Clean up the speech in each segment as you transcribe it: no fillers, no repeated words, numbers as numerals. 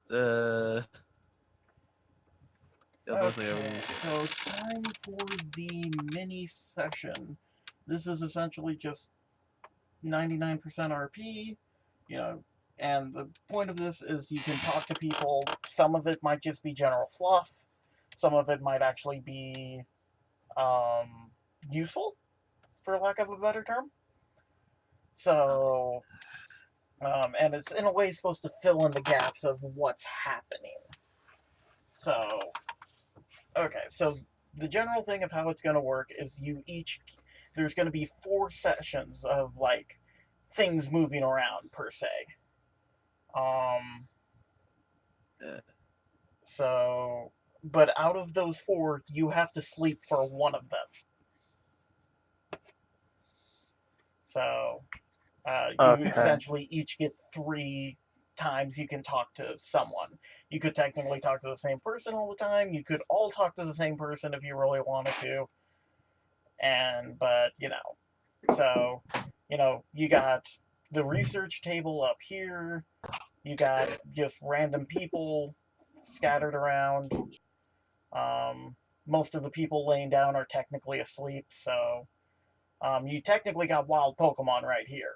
Okay, everything. so time for the mini session. This is essentially just 99% RP, you know, and the point of this is you can talk to people. Some of it might just be general fluff. Some of it might actually be useful, for lack of a better term. So, and it's in a way supposed to fill in the gaps of what's happening. So, okay, so the general thing of how it's going to work is there's going to be 4 sessions of, like, things moving around, per se. Yeah. So, but out of those 4, you have to sleep for one of them. So, you essentially each get 3 times you can talk to someone. You could technically talk to the same person all the time. You could all talk to the same person if you really wanted to. But, so, you got the research table up here. You got just random people scattered around. Most of the people laying down are technically asleep, so you technically got wild Pokemon right here.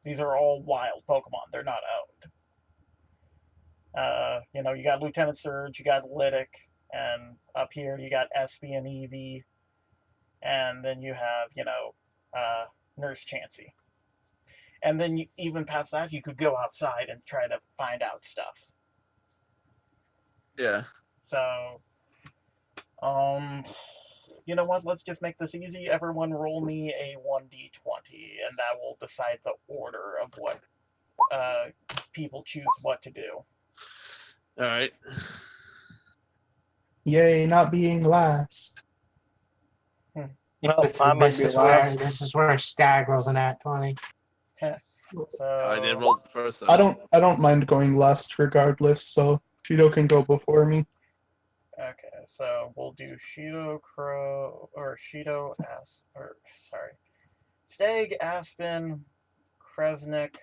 These are all wild Pokemon. They're not owned. You got Lieutenant Surge, you got Lytic, and up here you got Espy and Eevee, and then you have, Nurse Chansey. And then even past that, you could go outside and try to find out stuff. Yeah. So, you know what? Let's just make this easy. Everyone roll me a 1d20, and that will decide the order of what people choose what to do. All right. Yay, not being last. Well, this is where Stag rolls an at 20. So I did roll first. Though. I don't mind going last regardless, so Shido can go before me. Okay, so we'll do Shido, Crow, or Shido, Stag, Aspen, Kresnik,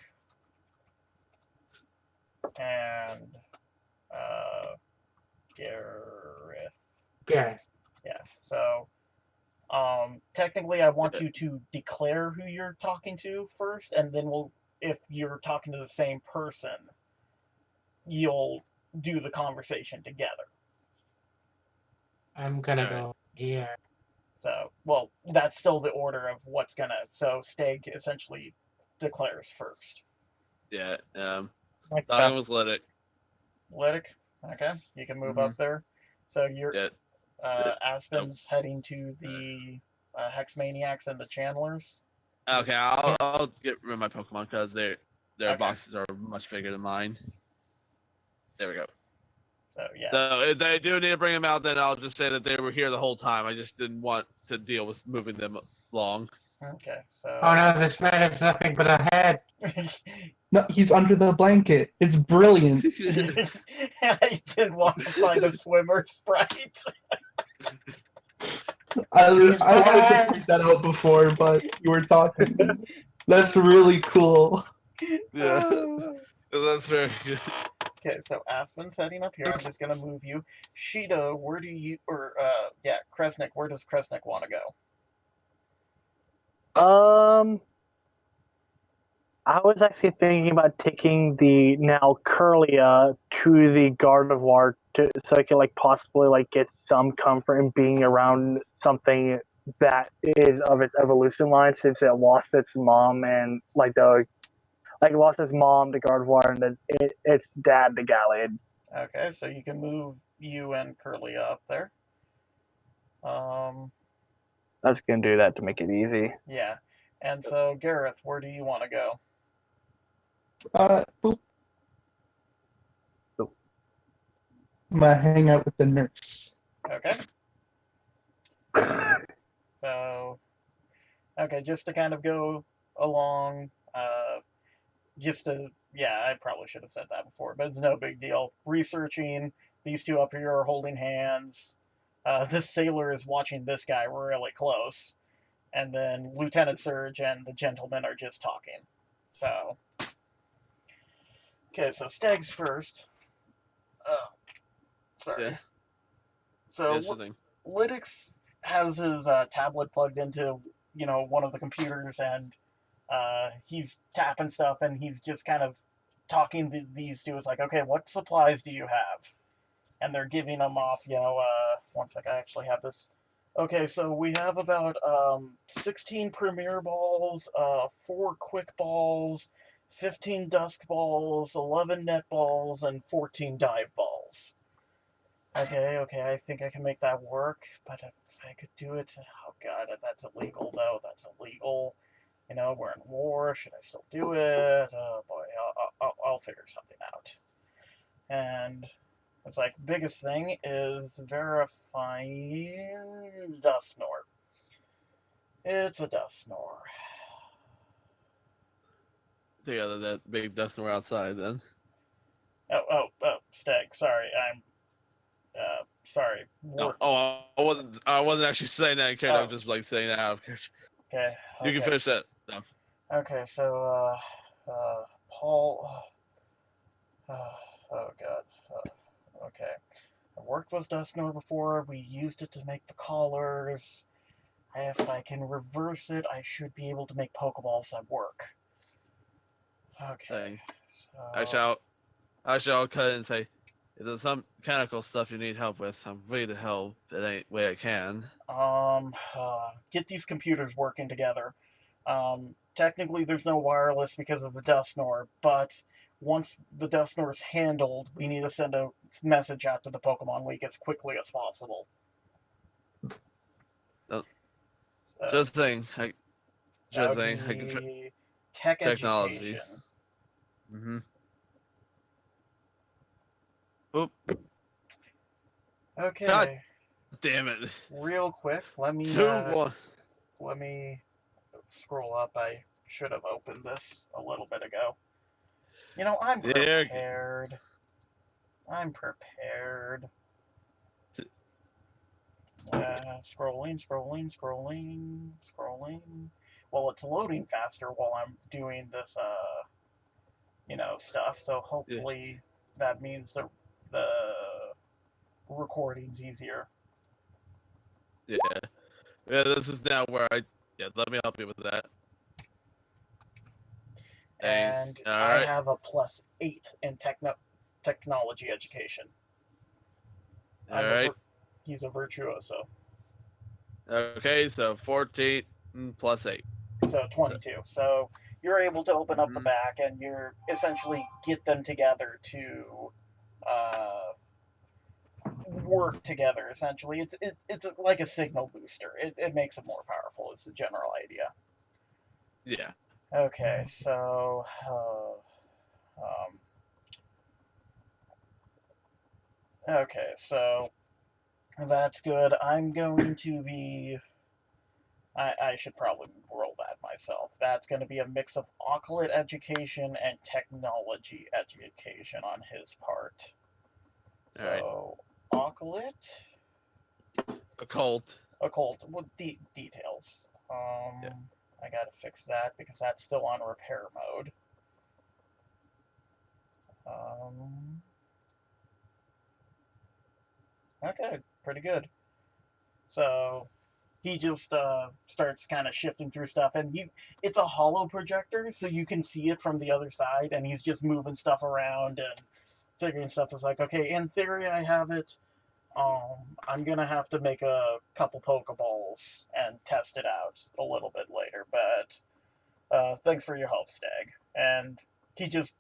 and Gareth. Gareth. Yeah, so technically I want you to declare who you're talking to first, and then if you're talking to the same person, you'll do the conversation together. I'm gonna go here. So, well, that's still the order of what's gonna. So, Stag essentially declares first. Yeah. Starting with Lytic. Lytic, okay, you can move up there. So you're Aspen's heading to the Hex Maniacs and the Channelers. Okay, I'll get rid of my Pokemon because their boxes are much bigger than mine. There we go. So yeah. So if they do need to bring them out, then I'll just say that they were here the whole time. I just didn't want to deal with moving them along. Okay, so. Oh no, this man is nothing but a head. No, he's under the blanket. It's brilliant. I didn't want to find a swimmer sprite. I wanted to point that out before, but you were talking. That's really cool. Yeah, that's very good. Okay, so Aspen's heading up here. I'm just gonna move you. Shido, Kresnik, where does Kresnik want to go? I was actually thinking about taking the now Curlia to the Gardevoir so I could possibly get some comfort in being around something that is of its evolution line, since it lost its mom and lost its mom to Gardevoir and then its dad to Gallade. Okay, so you can move you and Curlia up there. I was gonna do that to make it easy. Yeah, and so Gareth, where do you want to go? Boop. I'm gonna hang out with the nurse. Okay. So, just to kind of go along, I probably should have said that before, but it's no big deal. Researching, these two up here are holding hands. This sailor is watching this guy really close. And then Lieutenant Surge and the gentleman are just talking. So, okay, so Stag's first. Sorry. Yeah. So Yeah, sure thing. Lytix has his tablet plugged into, one of the computers, and he's tapping stuff, and he's just kind of talking to these two. It's like, okay, what supplies do you have? And they're giving them off, one sec, I actually have this. Okay, so we have about 16 Premier Balls, 4 Quick Balls, 15 Dusk Balls, 11 Net Balls, and 14 Dive Balls. Okay, I think I can make that work, but if I could do it, oh god, that's illegal though, that's illegal. We're in war, should I still do it? Oh boy, I'll figure something out. And it's like, biggest thing is verifying dust snore. It's a dust snore. Together that big dust snore outside then. Oh, Stag, sorry, I'm sorry. No, I wasn't actually saying that in character. I was just like saying that out of character. Okay. You can finish that. No. Okay, so Paul. Oh god. Okay. I worked with dust snore before. We used it to make the collars. If I can reverse it, I should be able to make Pokeballs that work. Okay. So... I shall cut in and say, if there's some mechanical stuff you need help with, I'm ready to help in any way I can. Get these computers working together. Technically there's no wireless because of the dust snore, but once the dust snore is handled, we need to send a message out to the Pokemon League as quickly as possible. Just thing. Tech technology. education. Mm-hmm. Oop. Okay. God damn it. Real quick, let me 2-1. let me scroll up. I should have opened this a little bit ago. I'm prepared. I'm prepared. Scrolling. Well, it's loading faster while I'm doing this, stuff. So hopefully that means the recording's easier. Yeah. This is now where let me help you with that. And I have a +8 in technology education. Alright. He's a virtuoso. Okay, so 14 plus 8. So 22. So you're able to open up the back, and you're essentially get them together to work together. Essentially, it's like a signal booster. It makes it more powerful. Is the general idea. Yeah. Okay, so okay, so that's good. I'm going to be. I should probably roll that myself. That's going to be a mix of occult education and technology education on his part. So, occult. Occult. With details. I gotta fix that because that's still on repair mode. Okay, pretty good. So he just starts kind of shifting through stuff, and it's a hollow projector, so you can see it from the other side, and he's just moving stuff around and figuring stuff. It's like, okay, in theory I have it. I'm gonna have to make a couple Pokeballs and test it out a little bit later, but thanks for your help, Stag. And he just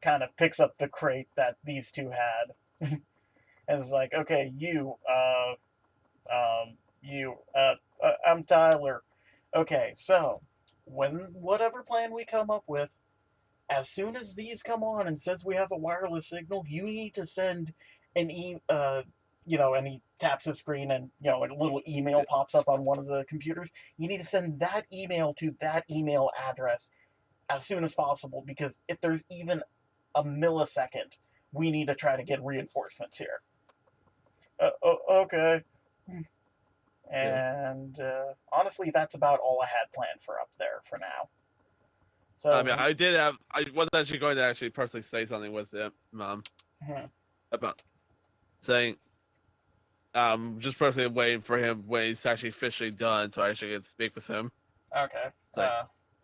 kind of picks up the crate that these two had, and is like, okay, I'm Tyler. Okay, so whatever plan we come up with, as soon as these come on, and since we have a wireless signal, you need to send an and he taps his screen, and a little email pops up on one of the computers. You need to send that email to that email address as soon as possible, because if there's even a millisecond, we need to try to get reinforcements here. Okay. And honestly, that's about all I had planned for up there for now. So I mean, I was actually going to personally say something with him, Mom. about saying, just personally waiting for him when he's actually officially done, so I actually get to speak with him. Okay.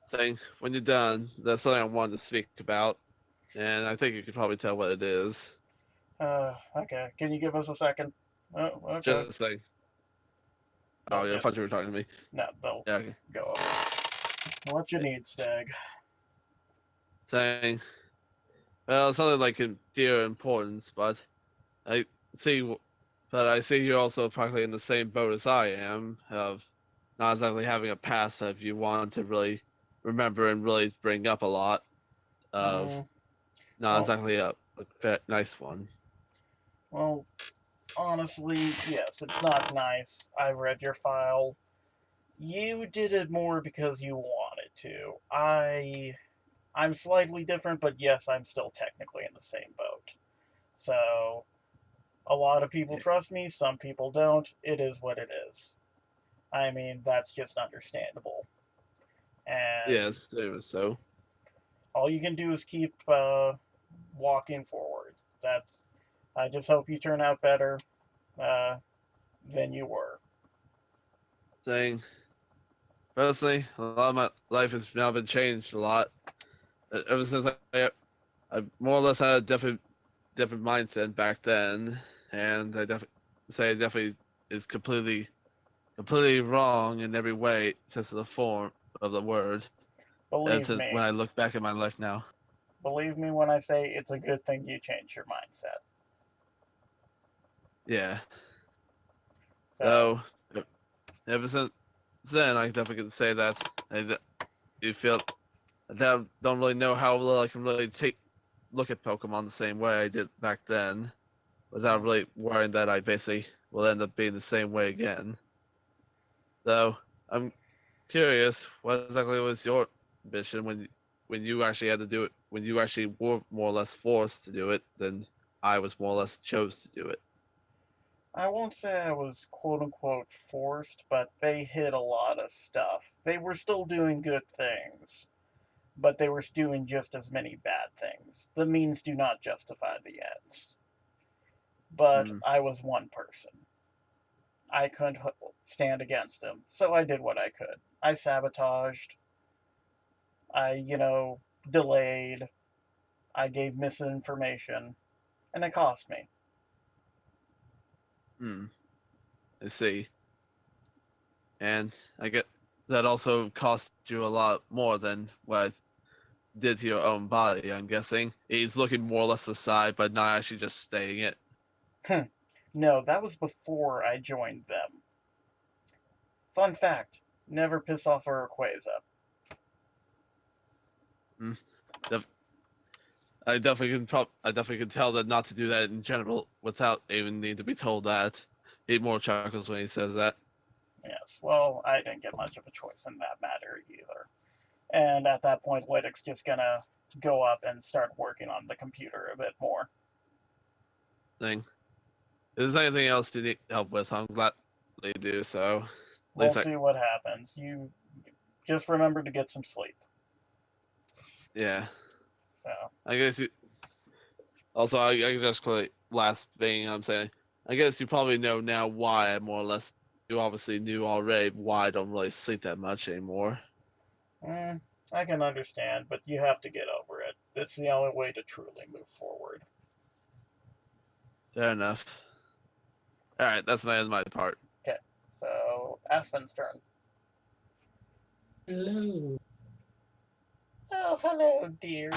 Saying, when you're done, there's something I wanted to speak about, and I think you could probably tell what it is. Okay. Can you give us a second? Oh, okay. Just saying. They'll Oh, yeah, I just- thought you were talking to me. No, they'll Yeah, okay. go over. What you need, Stag? Saying, well, it's something like dear importance, but I see, I see you're also practically in the same boat as I am, of not exactly having a past that you want to really remember and really bring up a lot, of not exactly a nice one. Well, honestly, yes, it's not nice. I read your file. You did it more because you wanted to. I'm slightly different, but yes, I'm still technically in the same boat. So, a lot of people trust me, some people don't. It is what it is. I mean, that's just understandable. And Yes, so. all you can do is keep walking forward. I just hope you turn out better than you were. Saying, personally, a lot of my life has now been changed a lot. Ever since I more or less had a different mindset back then, and I definitely is completely wrong in every way since the form of the word. Believe me. When I look back at my life now. Believe me when I say it's a good thing you changed your mindset. Yeah. So ever since then, I definitely can say that you feel that I don't really know how well I can really look at Pokemon the same way I did back then, without really worrying that I basically will end up being the same way again. So I'm curious, what exactly was your mission when you actually had to do it? When you actually were more or less forced to do it, than I was more or less chose to do it. I won't say I was quote unquote forced, but they hid a lot of stuff. They were still doing good things, but they were doing just as many bad things. The means do not justify the ends. But I was one person. I couldn't stand against them, so I did what I could. I sabotaged. I, delayed. I gave misinformation, and it cost me. I see. And I get that also cost you a lot more than what I did to your own body, I'm guessing. He's looking more or less aside, but not actually just staying it. No, that was before I joined them. Fun fact, never piss off a Rayquaza. I definitely can tell that not to do that in general without even need to be told that. He more chuckles when he says that. Yes, well, I didn't get much of a choice in that matter either. And at that point, Lytic's just gonna go up and start working on the computer a bit more. Thing. If there's anything else you need help with, I'm glad they do so. We'll see what happens. You just remember to get some sleep. Yeah. So. I guess you. Also, I just last thing I'm saying. I guess you probably know now why I more or less. You obviously knew already why I don't really sleep that much anymore. I can understand, but you have to get over it. It's the only way to truly move forward. Fair enough. Alright, that's my part. Okay, so Aspen's turn. Hello. Oh, hello, dearie.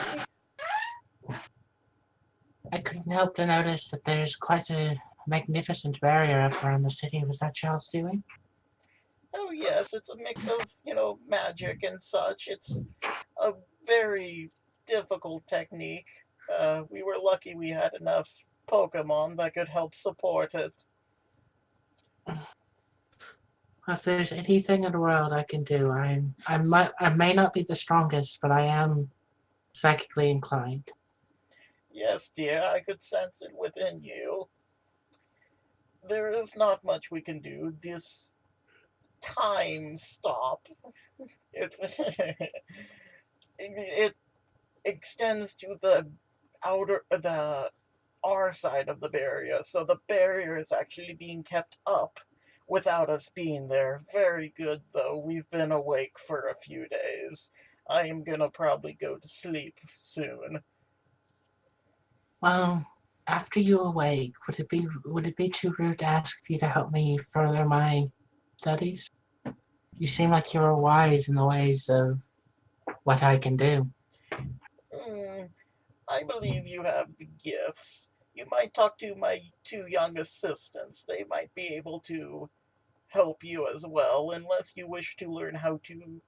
I couldn't help to notice that there's quite a magnificent barrier up around the city. Was that y'all's doing? Oh, yes, it's a mix of, magic and such. It's a very difficult technique. We were lucky we had enough Pokemon that could help support it. If there's anything in the world I can do, I may not be the strongest, but I am psychically inclined. Yes, dear, I could sense it within you. There is not much we can do. This time stop. It extends to the our side of the barrier, so the barrier is actually being kept up without us being there. Very good, though. We've been awake for a few days. I am gonna probably go to sleep soon. Well, after you awake, would it be too rude to ask you to help me further my studies? You seem like you're wise in the ways of what I can do. I believe you have the gifts. You might talk to my two young assistants. They might be able to help you as well, unless you wish to learn how to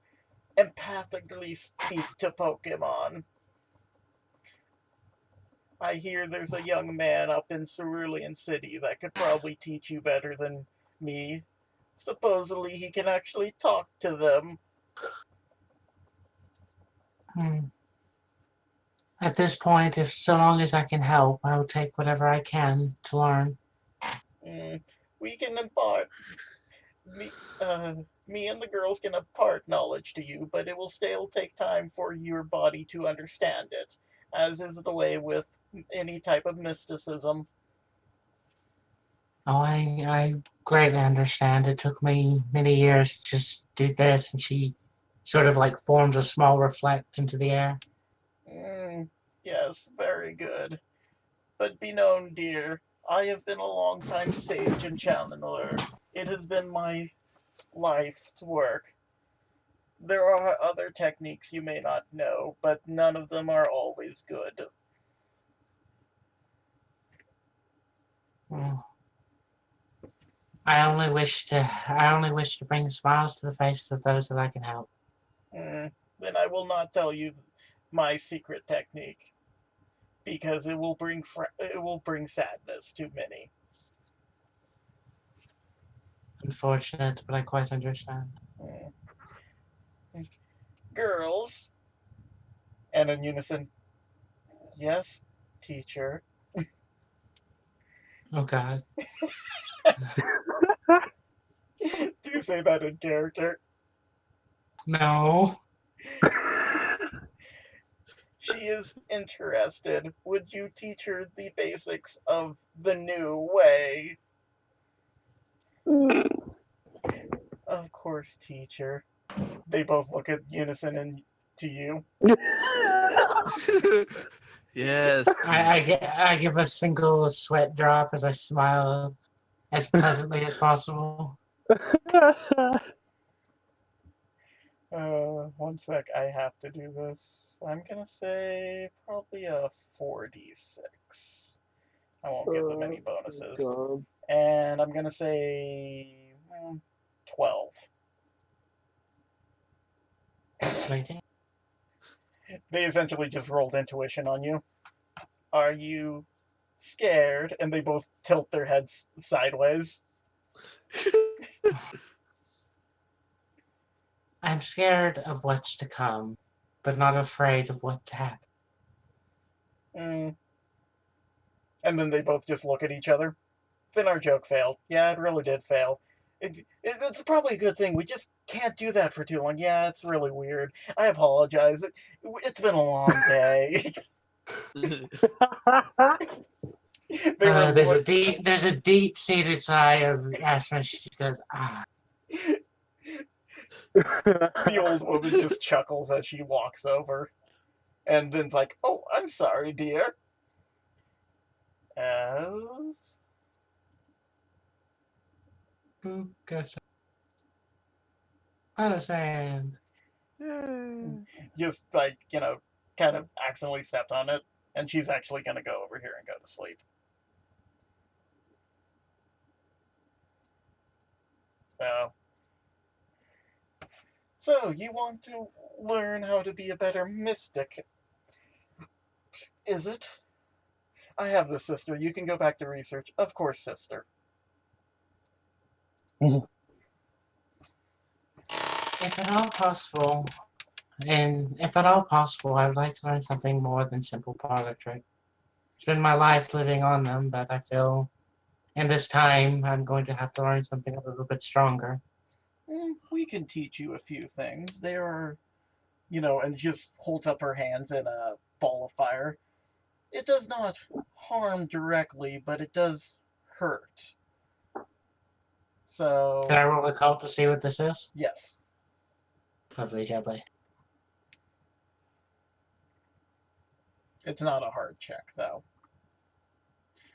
empathically speak to Pokemon. I hear there's a young man up in Cerulean City that could probably teach you better than me. Supposedly he can actually talk to them. At this point, if so long as I can help, I will take whatever I can to learn. We can impart. Me and the girls can impart knowledge to you, but it will still take time for your body to understand it, as is the way with any type of mysticism. Oh, I greatly understand. It took me many years to just do this, and she sort of like forms a small reflect into the air. Yes, very good. But be known, dear, I have been a long-time sage and channeler. It has been my life's work. There are other techniques you may not know, but none of them are always good. I only wish to bring smiles to the faces of those that I can help. Then I will not tell you my secret technique, because it will bring sadness to many. Unfortunate, but I quite understand. Girls, and in unison, yes, teacher. Oh God. Do you say that in character? No. She is interested. Would you teach her the basics of the new way? Of course, teacher. They both look at unison and to you. Yes. I give a single sweat drop as I smile as pleasantly as possible. 1 sec, I have to do this. I'm gonna say probably a 4d6. I won't give them any bonuses. God. And I'm gonna say 12. Rating? They essentially just rolled intuition on you. Are you scared? And they both tilt their heads sideways. I'm scared of what's to come, but not afraid of what to happen. And then they both just look at each other. Then our joke failed. Yeah, it really did fail. It's probably a good thing. We just can't do that for too long. Yeah, it's really weird. I apologize. It's been a long day. There's a deep-seated sigh of asthma. She goes, ah. The old woman just chuckles as she walks over. And then's like, oh, I'm sorry, dear. As... Sand. Just like, kind of accidentally stepped on it. And she's actually going to go over here and go to sleep. So, you want to learn how to be a better mystic, is it? I have this, sister. You can go back to research. Of course, sister. If at all possible, I would like to learn something more than simple parlor trick. It's been my life living on them, but I feel in this time I'm going to have to learn something a little bit stronger. We can teach you a few things. There are, and just holds up her hands in a ball of fire. it does not harm directly, but it does hurt. So. Can I roll a cult to see what this is? Yes. Lovely jubbly. It's not a hard check, though.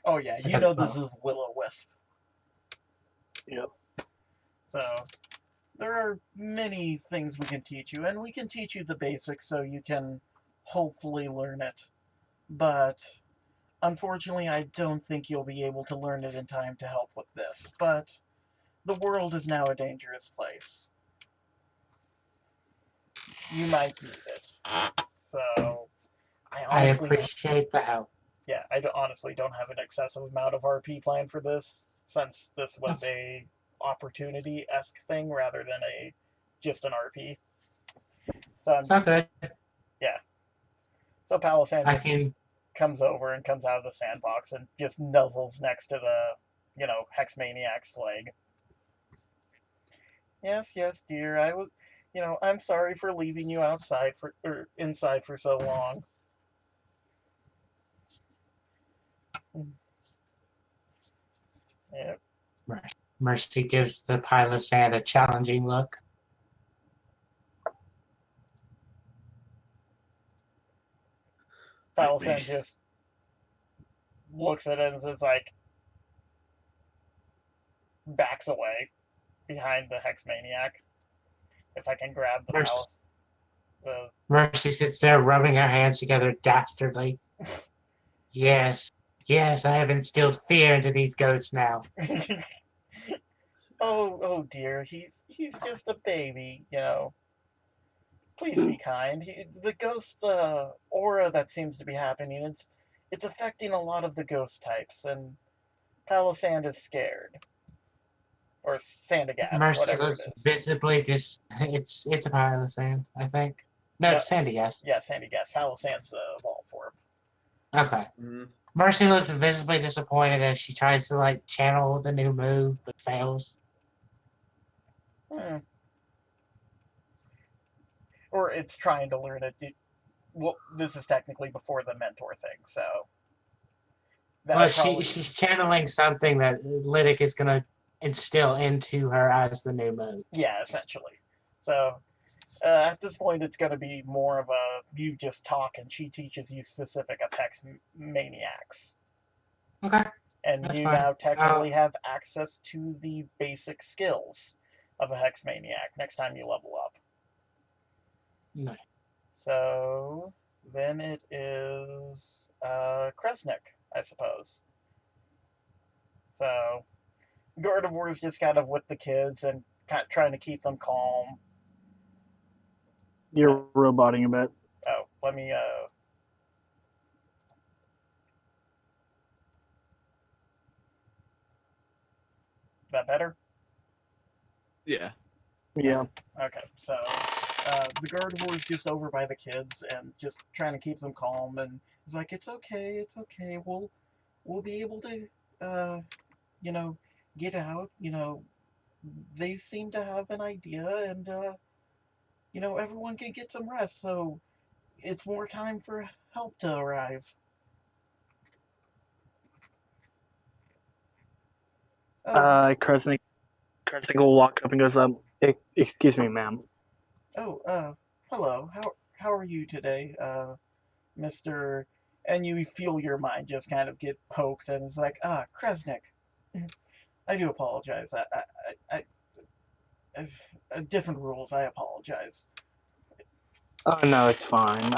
Oh, yeah, you Okay. know this is Will-O-Wisp. Yep. So, there are many things we can teach you, and we can teach you the basics so you can hopefully learn it. But, unfortunately, I don't think you'll be able to learn it in time to help with this. But, the world is now a dangerous place. You might need it. So, I appreciate the help. Yeah, I honestly don't have an excessive amount of RP planned for this, since this was a opportunity-esque thing rather than just an RP. So It's not good. Yeah. So Palisand I comes over and comes out of the sandbox and just nuzzles next to the, Hex Maniac's leg. Yes, dear, I'm sorry for leaving you inside for so long. Yeah. Mercy gives the pile of sand a challenging look. Palisand just looks at it and is like, backs away behind the Hex Maniac. If I can grab the Mercy, palace. Mercy sits there rubbing her hands together dastardly. Yes, I have instilled fear into these ghosts now. Oh dear, he's just a baby, Please be kind. The ghost aura that seems to be happening, it's affecting a lot of the ghost types, and Palisand is scared. Or Sandagas, Mercy whatever looks it is. visibly it's a pile of sand, I think. No, it's Sandagas. Yeah, Sandagas. Palisand's evolved form. Okay. Mm-hmm. Mercy looks visibly disappointed as she tries to channel the new move, but fails. Or it's trying to learn it. Well, this is technically before the mentor thing, so. She's channeling something that Lydic is going to instill into her as the new move. Yeah, essentially. So, at this point, it's going to be more of you just talk and she teaches you specific of Hex Maniacs. Okay. And That's you fine. now technically have access to the basic skills of a Hex Maniac next time you level up. Nice. So, then it is Kresnik, I suppose. So, Gardevoir's just kind of with the kids and kind of trying to keep them calm. You're roboting a bit. Oh, let me, that better? Yeah. Yeah. Okay, so, the Gardevoir's just over by the kids and just trying to keep them calm, and he's like, it's okay, we'll be able to, get out, they seem to have an idea, and, everyone can get some rest, so it's more time for help to arrive. Kresnik will walk up and goes, excuse me, ma'am. Oh, hello, how are you today, Mr. And you feel your mind just kind of get poked, and it's like, Kresnik. I do apologize. I different rules. I apologize. Oh no, it's fine.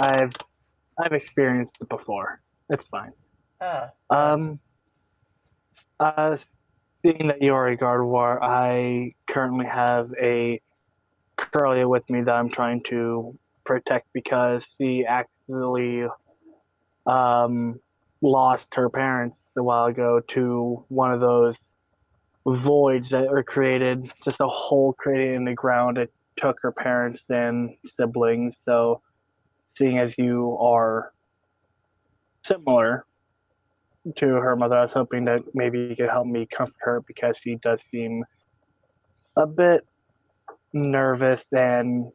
I've experienced it before. It's fine. Seeing that you are a Gardevoir, I currently have a Curlia with me that I'm trying to protect because she accidentally lost her parents a while ago to one of those voids that were created, just a hole created in the ground. It took her parents and siblings. So, seeing as you are similar to her mother, I was hoping that maybe you could help me comfort her because she does seem a bit nervous and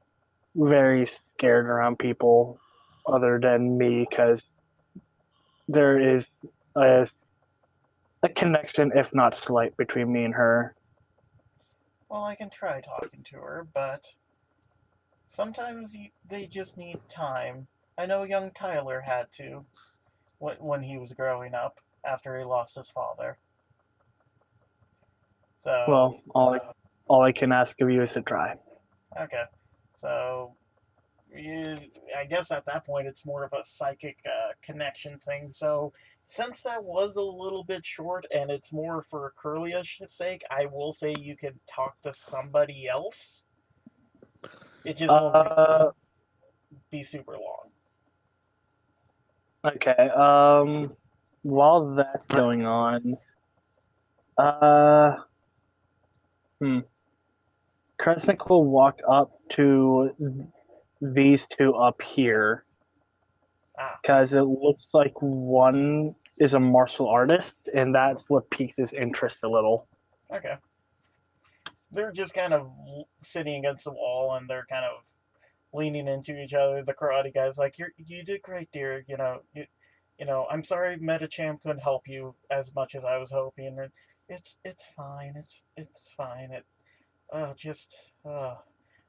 very scared around people other than me because there is a connection, if not slight, between me and her. Well, I can try talking to her, but sometimes they just need time. I know young Tyler had to when he was growing up after he lost his father. So Well, all I can ask of you is to try. okay, so I guess at that point it's more of a psychic connection thing. So since that was a little bit short and it's more for Curlia's sake, I will say you can talk to somebody else. It just won't be super long. Okay. While that's going on, Kresnik will walk up to these two up here because it looks like one is a martial artist, and that's what piques his interest a little. Okay. They're just kind of sitting against the wall, and they're kind of leaning into each other. The karate guy's like, "You did great, dear. You know, I'm sorry Metachamp couldn't help you as much as I was hoping. And it's fine. It's fine.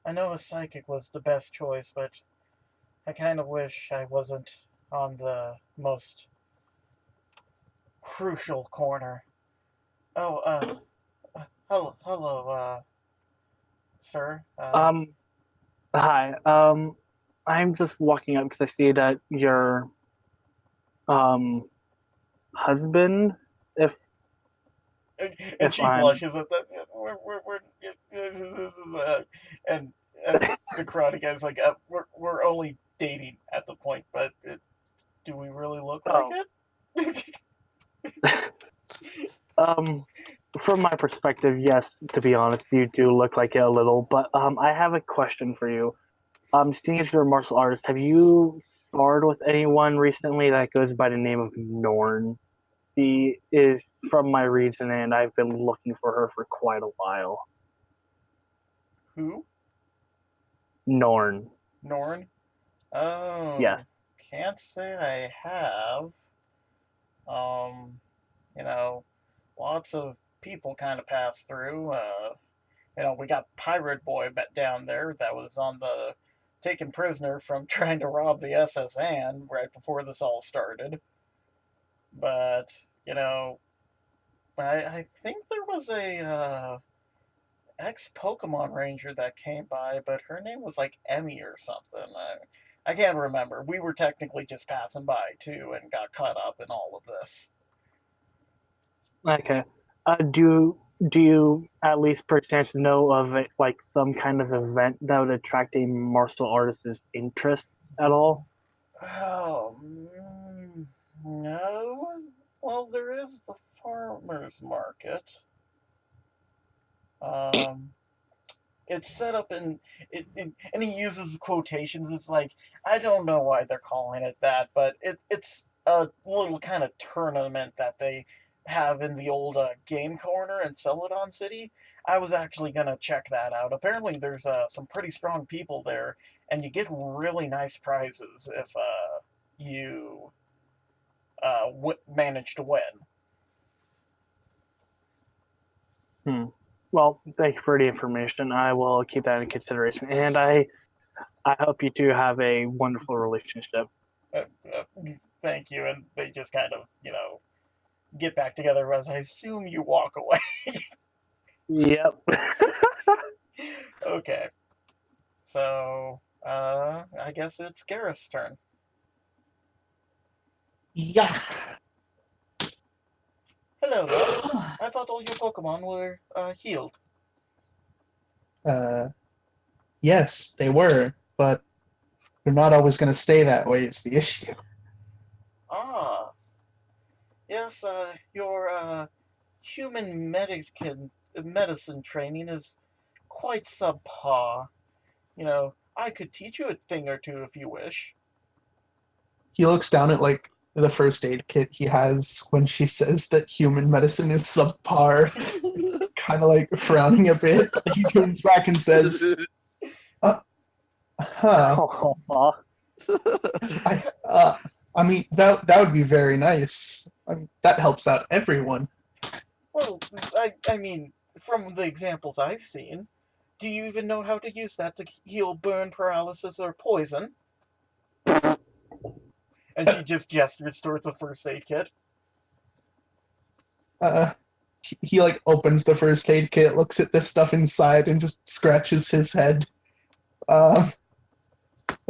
I know a psychic was the best choice, but I kind of wish I wasn't on the most crucial corner. Oh, hello, sir. Hi. I'm just walking up because I see that your husband, and she blushes at that. This is and the karate guy's like, we're only dating at the point, but do we really look like it? From my perspective, yes. To be honest, you do look like it a little. But I have a question for you. Seeing as you're a martial artist, have you sparred with anyone recently that goes by the name of Norn? She is from my region, and I've been looking for her for quite a while. Who? Norn. Norn? Oh. Yes. Can't say I have. You know, lots of people kind of pass through. We got Pirate Boy down there that was on the taken prisoner from trying to rob the SS Anne right before this all started. But, I think there was a ex-Pokemon Ranger that came by, but her name was like Emmy or something. I can't remember. We were technically just passing by, too, and got caught up in all of this. Okay. Do you at least perchance know of it, like some kind of event that would attract a martial artist's interest at all? Oh, no. Well, there is the farmer's market. It's set up and he uses quotations. It's like, I don't know why they're calling it that, but it's a little kind of tournament that they have in the old game corner in Celadon City. I was actually gonna check that out. Apparently, there's some pretty strong people there, and you get really nice prizes if you manage to win. Well, thank you for the information. I will keep that in consideration, and I hope you two have a wonderful relationship. Thank you, and they just kind of, get back together as I assume you walk away. Yep. Okay. So, I guess it's Gareth's turn. Yeah. Hello, love. I thought all your Pokemon were healed. Yes, they were, but they're not always going to stay that way is the issue. Ah. Yes, your human medicine training is quite subpar. I could teach you a thing or two if you wish. He looks down at like the first aid kit he has when she says that human medicine is subpar, kind of like frowning a bit. He turns back and says, huh. I mean, that would be very nice. I mean, that helps out everyone. Well, I mean, from the examples I've seen, do you even know how to use that to heal burn, paralysis, or poison? And she just gestures towards the first aid kit. He like opens the first aid kit, looks at the stuff inside, and just scratches his head. I'm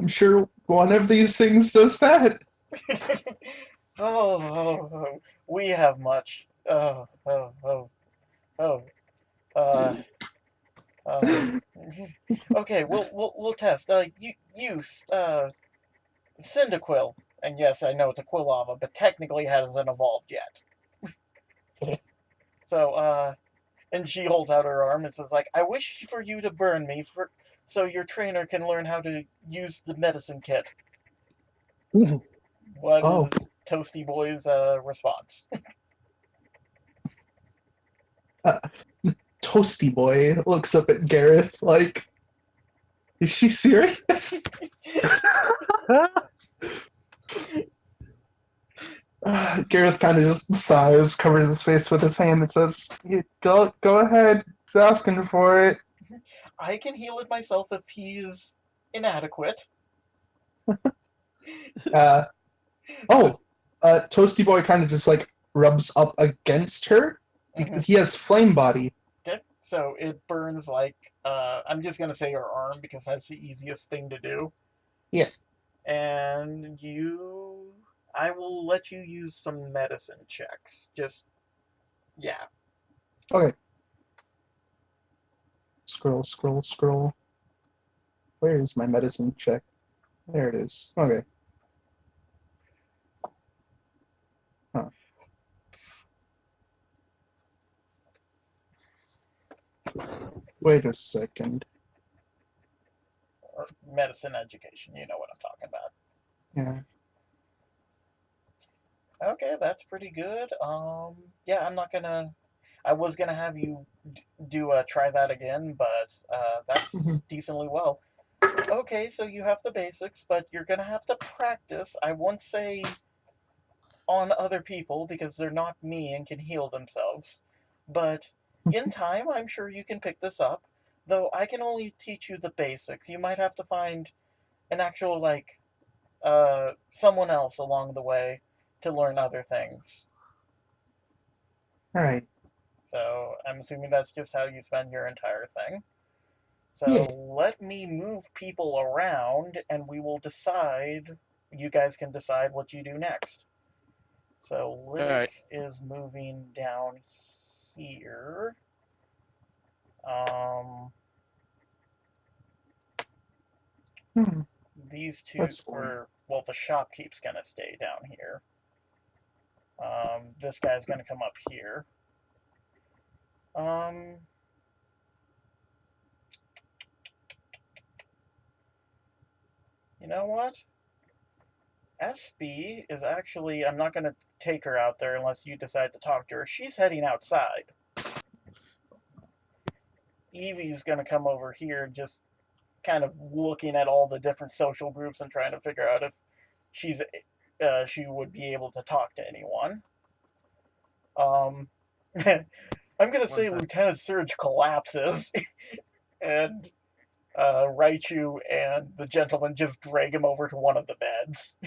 sure one of these things does that. Oh, we have much. Oh. Uh, okay, we'll test. Use Cyndaquil, and yes, I know it's a Quilava, but technically hasn't evolved yet. So, and she holds out her arm and says, like, I wish for you to burn me so your trainer can learn how to use the medicine kit. What is Toasty Boy's response? Toasty Boy looks up at Gareth like, is she serious? Gareth kind of just sighs, covers his face with his hand, and says, "Go ahead. He's asking for it." I can heal it myself if he's inadequate. Toasty Boy kind of just like rubs up against her. Mm-hmm. He has flame body. Okay, so it burns like, I'm just gonna say her arm because that's the easiest thing to do. Yeah. And I will let you use some medicine checks. Yeah. Okay. Scroll. Where is my medicine check? There it is. Okay. Huh. Wait a second. Or medicine education, you know what I'm talking about. Yeah. Okay, that's pretty good. Yeah, I was gonna have you try that again, but that's decently well. Okay, so you have the basics, but you're gonna have to practice. I won't say on other people because they're not me and can heal themselves, but in time, I'm sure you can pick this up. Though I can only teach you the basics. You might have to find an actual someone else along the way to learn other things. All right. So I'm assuming that's just how you spend your entire thing. So yeah. Let me move people around and we will decide. You guys can decide what you do next. So Lick is moving down here. These two the shopkeep's gonna stay down here. This guy's gonna come up here. You know what? SB is actually, I'm not gonna take her out there unless you decide to talk to her. She's heading outside. Evie's gonna come over here and just kind of looking at all the different social groups and trying to figure out if she would be able to talk to anyone. I'm gonna say Lieutenant Surge collapses, and Raichu and the gentleman just drag him over to one of the beds.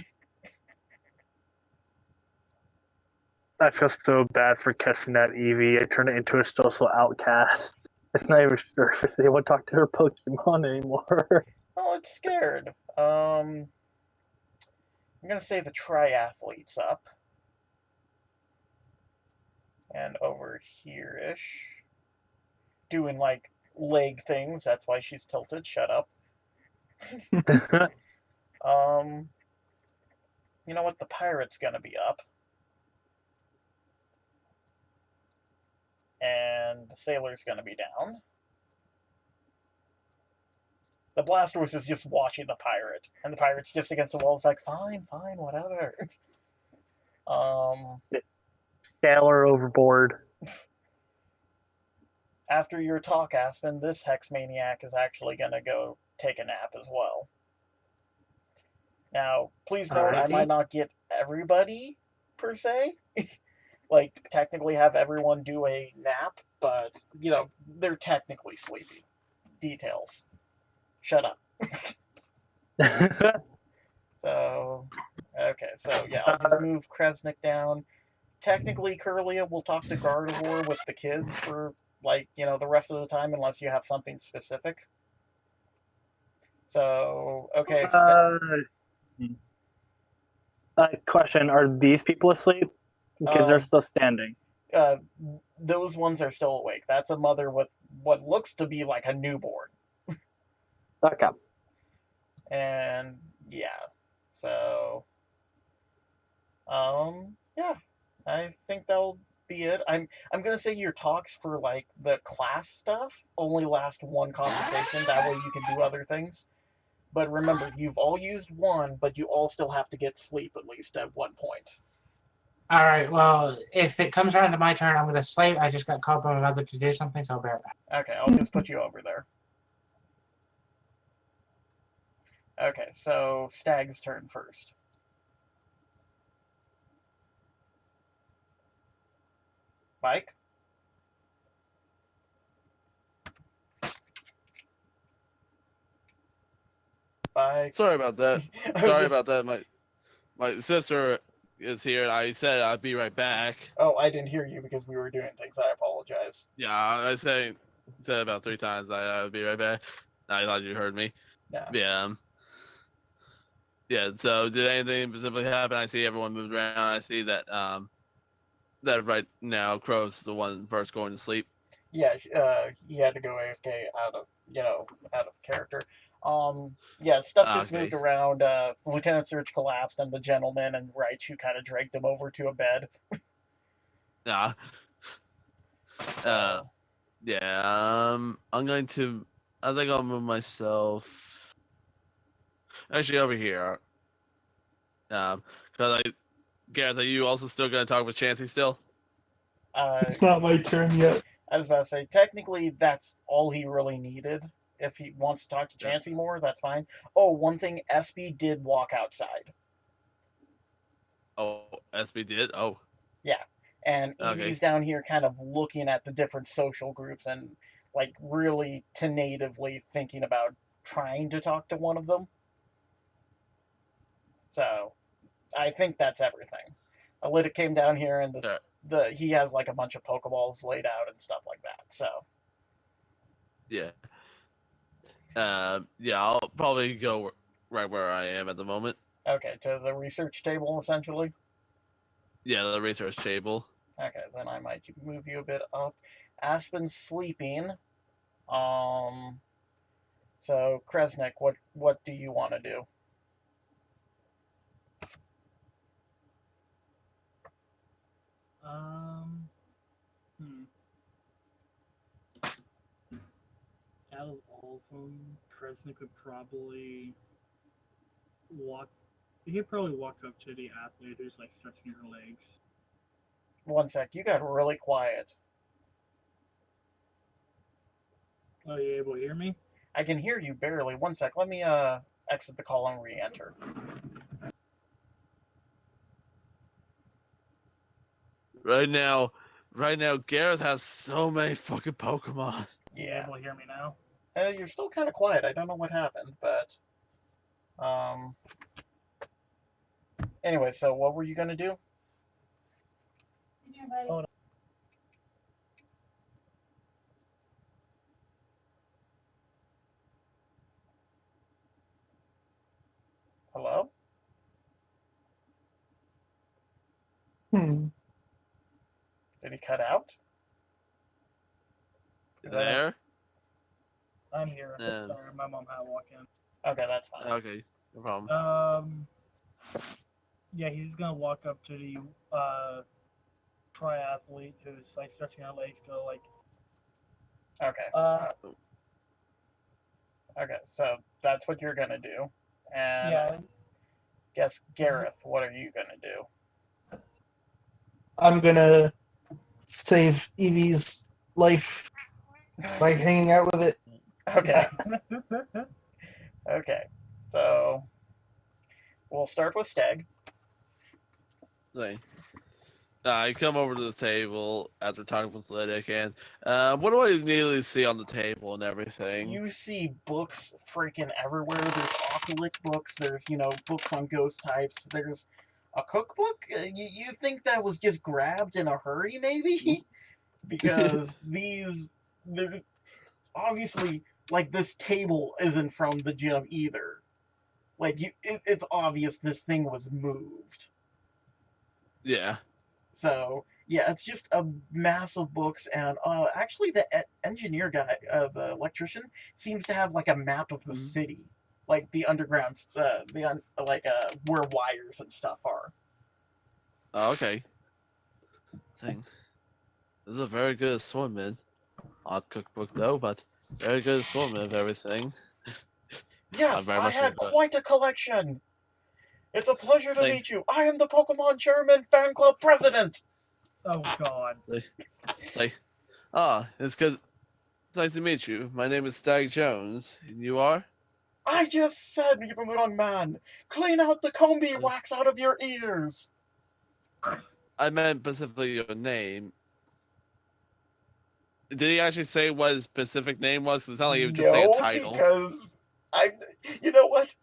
I feel so bad for catching that Eevee. I turned it into a social outcast. It's not even sure if it's able to talk to her Pokemon anymore. Oh, it's scared. I'm gonna say the triathlete's up. And over here-ish. Doing, like, leg things. That's why she's tilted. Shut up. You know what? The pirate's gonna be up. And the sailor's gonna be down. The Blastoise is just watching the pirate. And the pirate's just against the wall. It's like, fine, whatever. Sailor overboard. After your talk, Aspen, this Hex Maniac is actually going to go take a nap as well. Now, please note, I might not get everybody per se. Like technically have everyone do a nap, but they're technically sleepy. Details. Shut up. So, okay, so yeah, I'll just move Kresnik down. Technically, Curlia will talk to Gardevoir with the kids for, the rest of the time, unless you have something specific. So, okay. Question, are these people asleep? Because they're still standing. Those ones are still awake. That's a mother with what looks to be like a newborn. Okay. And, yeah. So, yeah. I think that'll be it. I'm gonna say your talks for like the class stuff only last one conversation. That way you can do other things. But remember, you've all used one, but you all still have to get sleep at least at one point. All right. Well, if it comes around to my turn, I'm gonna sleep. I just got called by my mother to do something, so I'll be right back. Okay, I'll just put you over there. Okay, so Stag's turn first. Mike? Mike? Sorry about that. Sorry about that. My sister is here, and I said I'd be right back. Oh, I didn't hear you because we were doing things. I apologize. Yeah, I said about 3 times I would be right back. I thought you heard me. Yeah. Yeah. Yeah, so did anything specifically happen? I see everyone moved around. I see that that right now Crow's the one first going to sleep. Yeah, he had to go AFK out of character. Yeah, stuff just moved around. Lieutenant Surge collapsed, and the gentleman and Raichu kind of dragged him over to a bed. Yeah. Yeah. I think I'll move myself. Actually, over here. Because Gareth, are you also still gonna talk with Chansey still? It's not my turn yet. I was about to say, technically, that's all he really needed. If he wants to talk to Chansey more, that's fine. Oh, one thing, SB did walk outside. Oh, SB did? Oh. Yeah. And Eevee's down here kind of looking at the different social groups and, like, really tentatively thinking about trying to talk to one of them. So, I think that's everything. Alytic came down here and he has like a bunch of Pokeballs laid out and stuff like that. So yeah, I'll probably go right where I am at the moment. Okay, to the research table essentially. Yeah, the research table. Okay, then I might move you a bit up. Aspen's sleeping. So Kresnik, what do you want to do? Out of all of them, Kresnik could probably walk. He'd probably walk up to the athlete who's like stretching her legs. One sec, you got really quiet. Are you able to hear me? I can hear you barely. One sec, let me exit the call and re-enter. Right now, Gareth has so many fucking Pokemon. Yeah. Are you able to hear me now? You're still kind of quiet. I don't know what happened, but anyway, so what were you gonna do? Oh, Hello? Hmm. Did he cut out? Is there? I'm here. Sorry, my mom had to walk in. Okay, that's fine. Okay, no problem. Yeah, he's gonna walk up to the triathlete who's like stretching her legs, go like. Okay. Okay, so that's what you're gonna do, and yeah. Guess Gareth, what are you gonna do? I'm gonna save Eevee's life by hanging out with it. Okay. Okay, so we'll start with Stag. Like, I come over to the table after talking with Lydic, and what do I immediately see on the table and everything? You see books freaking everywhere. There's occultic books. There's, books on ghost types. There's a cookbook. You think that was just grabbed in a hurry, maybe? Because they're obviously, like, this table isn't from the gym either. Like, it's obvious this thing was moved. Yeah. So, yeah, it's just a mass of books, and actually the engineer guy, the electrician, seems to have like a map of the city, like the underground, where wires and stuff are. Oh, okay. Thing. This is a very good assortment. Odd cookbook though, but very good assortment of everything. Yes, I had enjoy it. quite a collection. It's a pleasure to meet you. I am the Pokemon Chairman Fan Club President. Oh God. It's good. It's nice to meet you. My name is Stag Jones, and you are? I just said, young man, clean out the combi wax out of your ears. I meant specifically your name. Did he actually say what his specific name was? Because it's not like he would just say a title. Because you know what?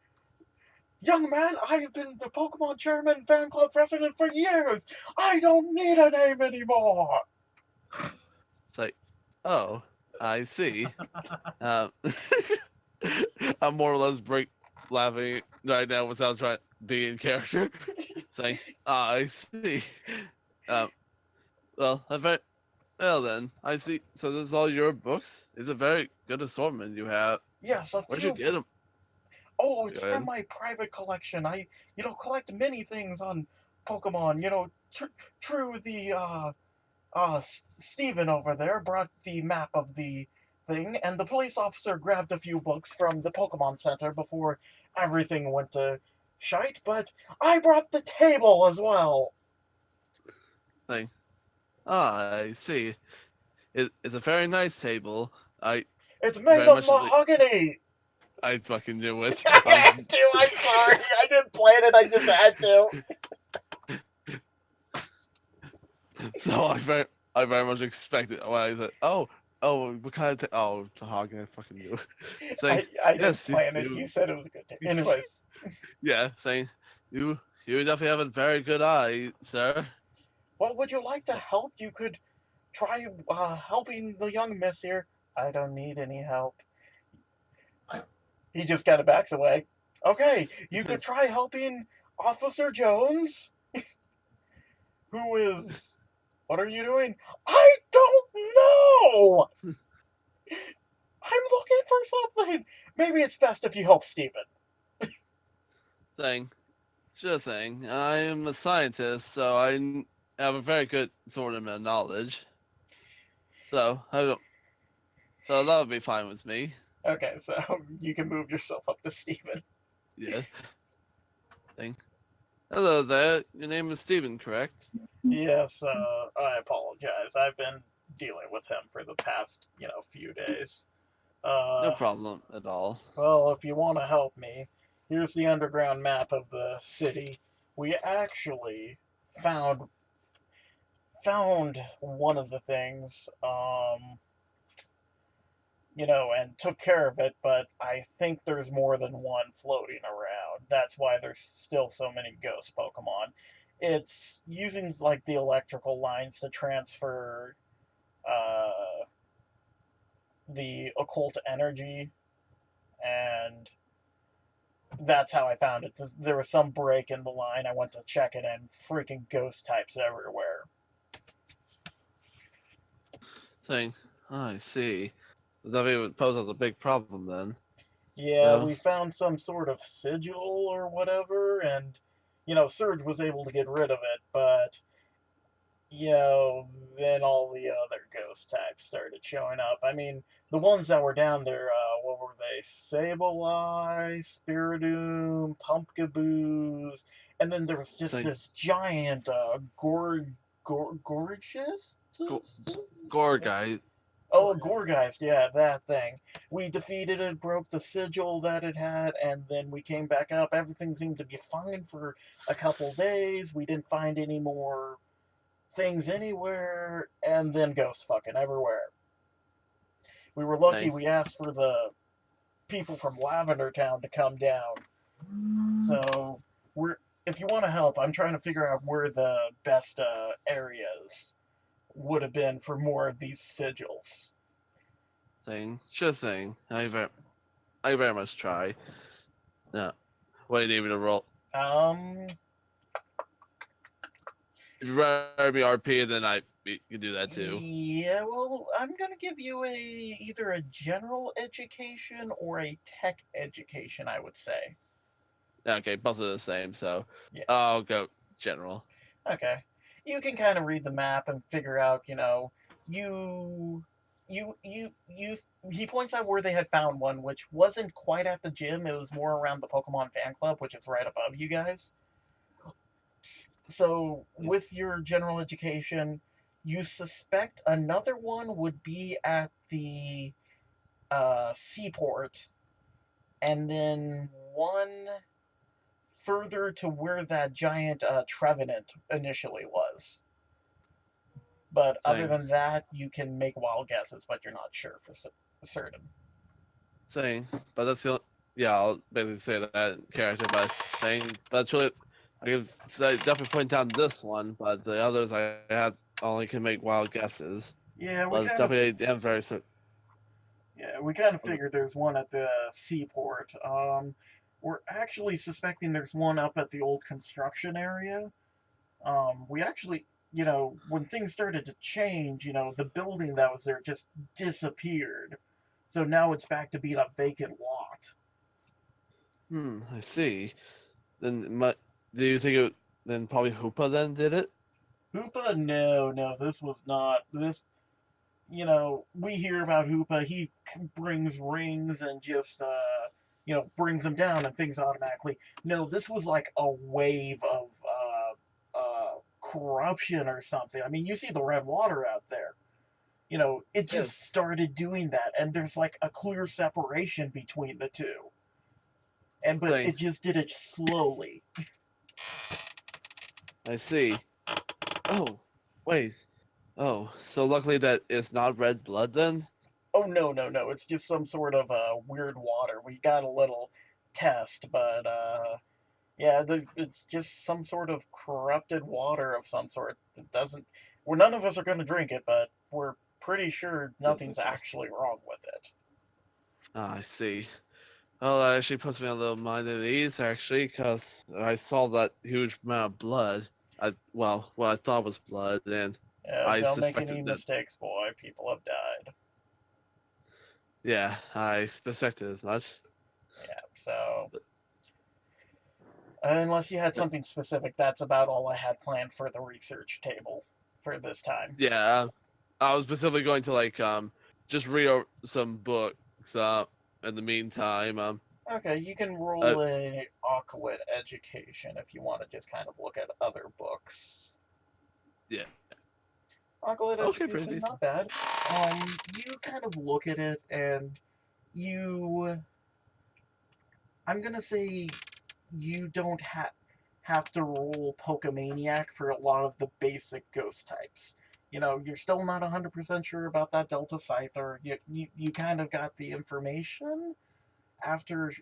Young man, I've been the Pokemon Chairman Fan Club President for years. I don't need a name anymore. It's like, oh, I see. I'm more or less laughing right now without trying to be in character. Saying, I see. Well, then, I see. So this is all your books? It's a very good assortment you have. Yes, a few. Where'd you get them? Oh, it's from my private collection. I, collect many things on Pokemon. True, the, Steven over there brought the map of the thing, and the police officer grabbed a few books from the Pokemon Center before everything went to shite, but I brought the table as well. Thing. I see. It's a very nice table. It's made of mahogany! I fucking knew it. I had to, I'm sorry. I didn't plan it, I just had to. So I very much expected when I said, oh, what kind of mahogany, I fucking knew. I didn't plan it, you said it was a good day. Anyways. Yeah, saying, you definitely have a very good eye, sir. Well, would you like to help? You could try helping the young miss here. I don't need any help. He just kind of backs away. Okay, you could try helping Officer Jones. Who is... What are you doing? I don't know! I'm looking for something. Maybe it's best if you help Steven. Sure thing. I'm a scientist, so I have a very good assortment of knowledge. So that would be fine with me. Okay, so you can move yourself up to Steven. Yeah. Hello there. Your name is Steven, correct? Yes, I apologize. I've been dealing with him for the past, few days. No problem at all. Well, if you want to help me, here's the underground map of the city. We actually found one of the things, and took care of it, but I think there's more than one floating around. That's why there's still so many ghost Pokemon. It's using, like, the electrical lines to transfer, the occult energy, and that's how I found it. There was some break in the line. I went to check it, and freaking ghost types everywhere. I see. That would pose as a big problem then. Yeah, we found some sort of sigil or whatever, and, Surge was able to get rid of it, but, then all the other ghost types started showing up. I mean, the ones that were down there, what were they? Sableye, Spiritomb, Pumpkaboos, and then there was just this giant, gorgeous? Gorgite. Oh, Gorgeist, yeah, that thing. We defeated it, broke the sigil that it had, and then we came back up. Everything seemed to be fine for a couple days. We didn't find any more things anywhere, and then ghosts fucking everywhere. We were lucky Dang. we asked for the people from Lavender Town to come down. So, if you want to help, I'm trying to figure out where the best areas would have been for more of these sigils. Sure thing. I very much try. Yeah. What do you need me to roll? If you rather be RP, then you can do that too. Yeah, well, I'm gonna give you either a general education or a tech education, I would say. Okay, both are the same, so Yeah. I'll go general. Okay. You can kind of read the map and figure out, he points out where they had found one, which wasn't quite at the gym. It was more around the Pokemon fan club, which is right above you guys. So, with your general education, you suspect another one would be at the seaport, and then one further to where that giant Trevenant initially was. But other than that, you can make wild guesses, but you're not sure for certain. But that's the only, yeah, I'll basically say that character by saying, but truly, I can definitely point out this one, but the others I only can make wild guesses. Yeah, we kind of figured there's one at the seaport. We're actually suspecting there's one up at the old construction area. We actually, when things started to change, the building that was there just disappeared. So now it's back to being a vacant lot. I see. Then, do you think then probably Hoopa then did it? Hoopa? No, this was not. We hear about Hoopa. He brings rings and just, brings them down and things automatically. No, this was like a wave of corruption or something. I mean, you see the red water out there. It just started doing that, and there's like a clear separation between the two. But it just did it slowly. I see. Oh, wait. Oh, so luckily that it's not red blood then? Oh, no. It's just some sort of weird water. We got a little test, but yeah, it's just some sort of corrupted water of some sort. It doesn't. None of us are going to drink it, but we're pretty sure nothing's actually wrong with it. I see. Well, that actually puts me a little mind at ease, actually, because I saw that huge amount of blood. What I thought was blood, and I don't make any mistakes, boy. People have died. Yeah, I suspected as much. Yeah, so... unless you had something specific, that's about all I had planned for the research table for this time. Yeah, I was specifically going to, just read some books, in the meantime. Okay, you can roll a Occult education if you want to just kind of look at other books. Yeah. Occult education, not bad. You kind of look at it and I'm gonna say you don't have to roll Pokemaniac for a lot of the basic ghost types. You're still not 100% sure about that Delta Scyther. You kind of got the information after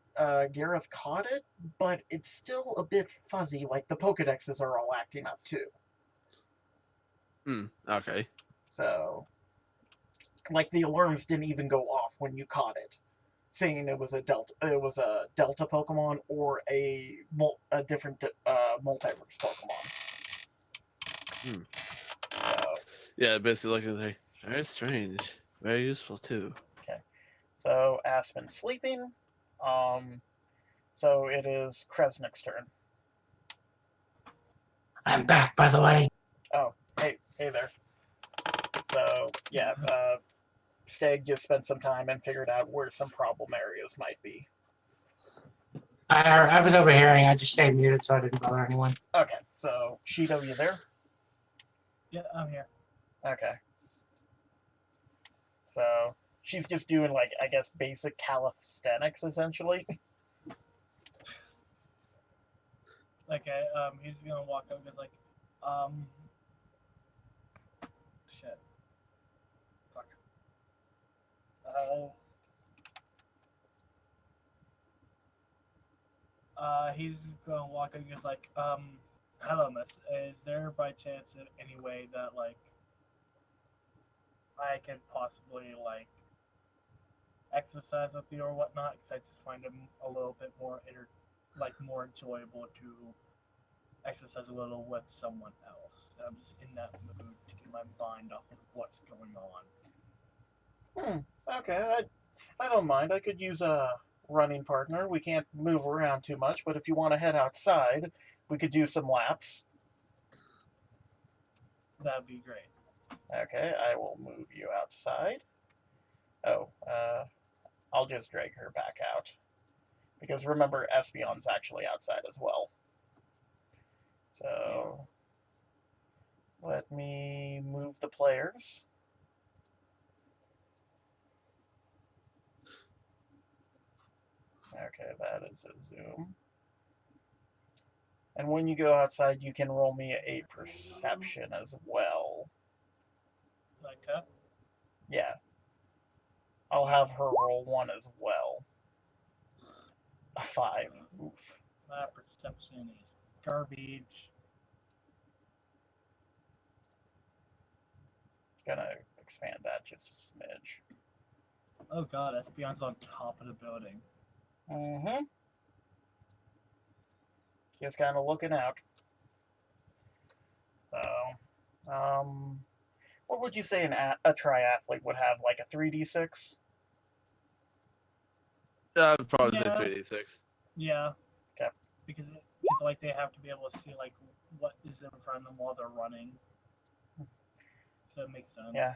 Gareth caught it, but it's still a bit fuzzy, like the Pokedexes are all acting up too. Okay. So, like the alarms didn't even go off when you caught it, saying it was a Delta Pokemon or a different multiverse Pokemon. So, yeah, basically looking like very strange, very useful too. Okay, so Aspen's sleeping. So it is Kresnik's turn. I'm back, by the way. Oh, hey there. So yeah, Stag just spent some time and figured out where some problem areas might be. I was overhearing. I just stayed muted so I didn't bother anyone. Okay, so Shido, you there? Yeah, I'm here. Okay. So she's just doing, like, I guess, basic calisthenics, essentially. Okay, he's gonna walk up and be like, shit. Fuck. He's gonna walk up and he's like, hello, miss. Is there by chance any way that, like, I could possibly, like, exercise with you or whatnot? Because I just find it a little bit more, more enjoyable to exercise a little with someone else. I'm just in that mood to get my mind off of what's going on. Okay, I don't mind. I could use a running partner. We can't move around too much, but if you want to head outside, we could do some laps. That'd be great. Okay, I will move you outside. Oh, I'll just drag her back out. Because remember, Espion's actually outside as well. So, let me move the players. Okay, that is a zoom. And when you go outside, you can roll me a perception as well. Like that? Yeah. I'll have her roll one as well. A 5. Oof. That perception is garbage. Gonna expand that just a smidge. Oh god, Espion's on top of the building. Mm-hmm. Just kind of looking out. So, what would you say a triathlete would have? Like a 3d6? Probably Yeah. 3d6. Yeah. Okay. Because like they have to be able to see like what is in front of them while they're running. So it makes sense. Yeah.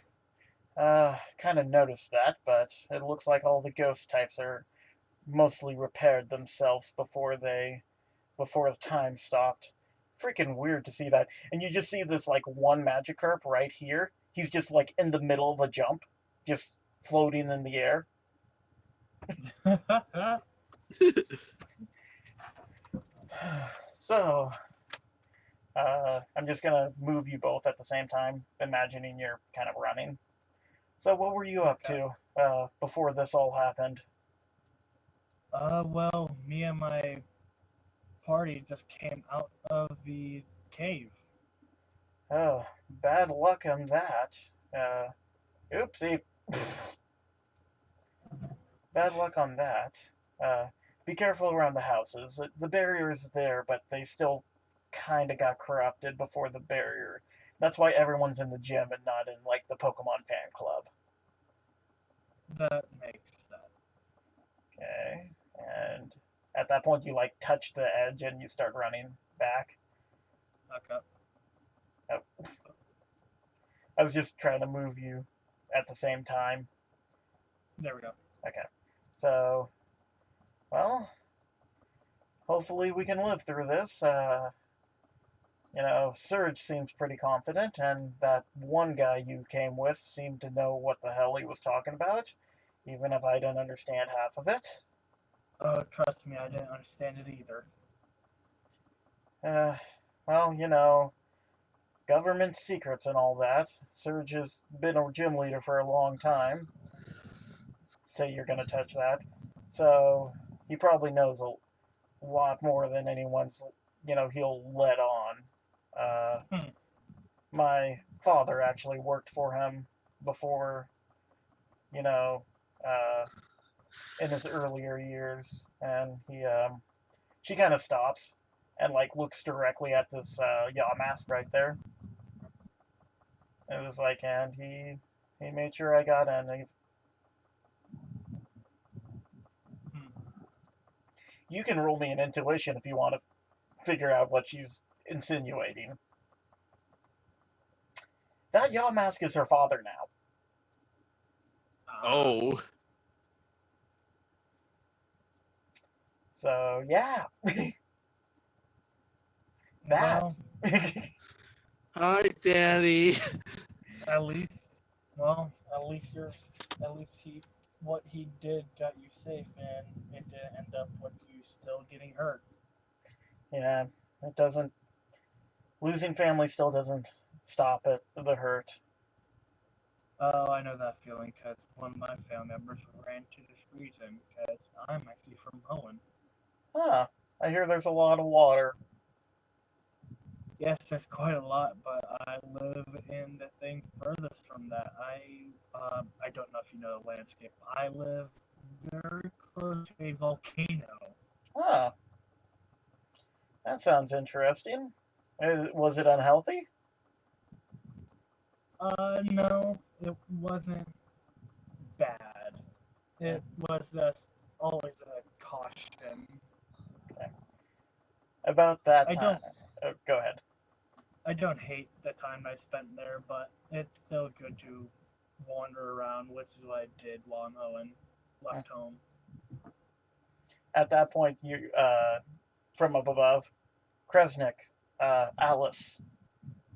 Kind of noticed that, but it looks like all the ghost types are mostly repaired themselves before the time stopped. Freaking weird to see that. And you just see this like one Magikarp right here. He's just like in the middle of a jump, just floating in the air. So, I'm just gonna move you both at the same time, imagining you're kind of running. So, what were you up to before this all happened? Well, me and my party just came out of the cave. Oh, bad luck on that. Oopsie. Bad luck on that. Be careful around the houses. The barrier is there, but they still kind of got corrupted before the barrier. That's why everyone's in the gym and not in, like, the Pokemon fan club. That makes sense. Okay, and at that point you, like, touch the edge and you start running back. Okay. Oh. I was just trying to move you at the same time. There we go. Okay. So, well, hopefully we can live through this. Surge seems pretty confident, and that one guy you came with seemed to know what the hell he was talking about, even if I didn't understand half of it. Trust me, I didn't understand it either. Well, government secrets and all that. Surge has been a gym leader for a long time. Say you're gonna touch that. So, he probably knows a lot more than anyone's, he'll let on. My father actually worked for him before, in his earlier years, and she kind of stops and, like, looks directly at this, Yamask right there. And it's like, and he made sure I got in. You can roll me an intuition if you want to figure out what she's insinuating. That Yamask is her father now. Oh. So, yeah. That. Hi, Danny. At least Well, at least what he did got you safe, and it didn't end up with you still getting hurt. Yeah, it doesn't. Losing family still doesn't stop it. The hurt. Oh, I know that feeling because one of my family members ran to this region because I'm actually from Owen. Huh. I hear there's a lot of water. Yes, there's quite a lot, but I live in the thing furthest from that. I don't know if you know the landscape. I live very close to a volcano. Huh. That sounds interesting. Was it unhealthy? No, it wasn't bad. It was just always a caution. Okay. About that I time. don't Go ahead. I don't hate the time I spent there, but it's still good to wander around, which is what I did while Owen left home. At that point, from up above, Kresnik, Alice,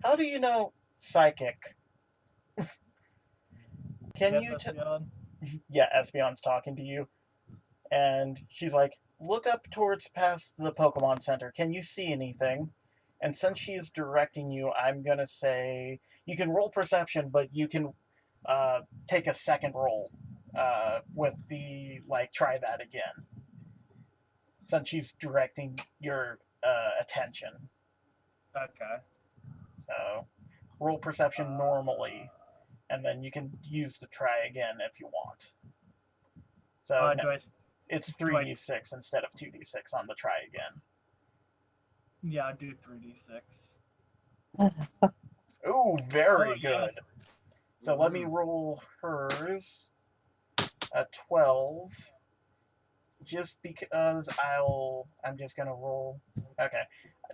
how do you know psychic? Can Yes, you? that's beyond. Yeah, Espeon's talking to you, and she's like, "Look up towards past the Pokemon Center. Can you see anything?" And since she's directing you, I'm gonna say you can roll perception, but you can take a second roll with the try that again, since she's directing your attention. Okay. So roll perception normally, and then you can use the try again if you want. So it's 3d6 instead of 2d6 on the try again. Yeah, I do 3d6. Ooh, very good. Yeah. So let me roll hers. A 12. Just because I'm just gonna roll. Okay.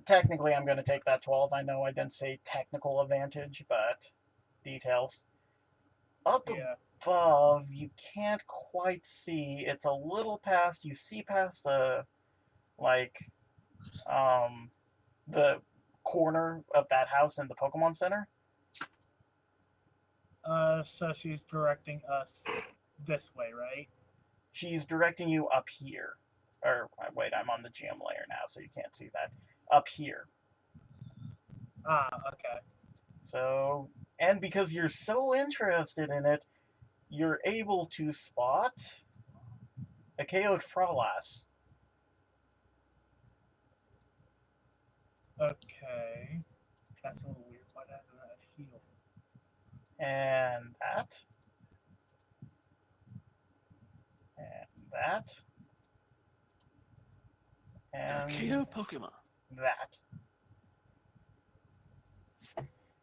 Technically, I'm gonna take that 12. I know I didn't say technical advantage, but details. Up above, you can't quite see. It's a little past. You see past the corner of that house in the Pokemon Center. So she's directing us this way, right? She's directing you up here. Or, wait, I'm on the GM layer now, so you can't see that. Up here. Okay. So, and because you're so interested in it, you're able to spot a KO'd Frolass. Okay. That's a little weird. Why doesn't that heal? And that. And that. And KO Pokemon. that.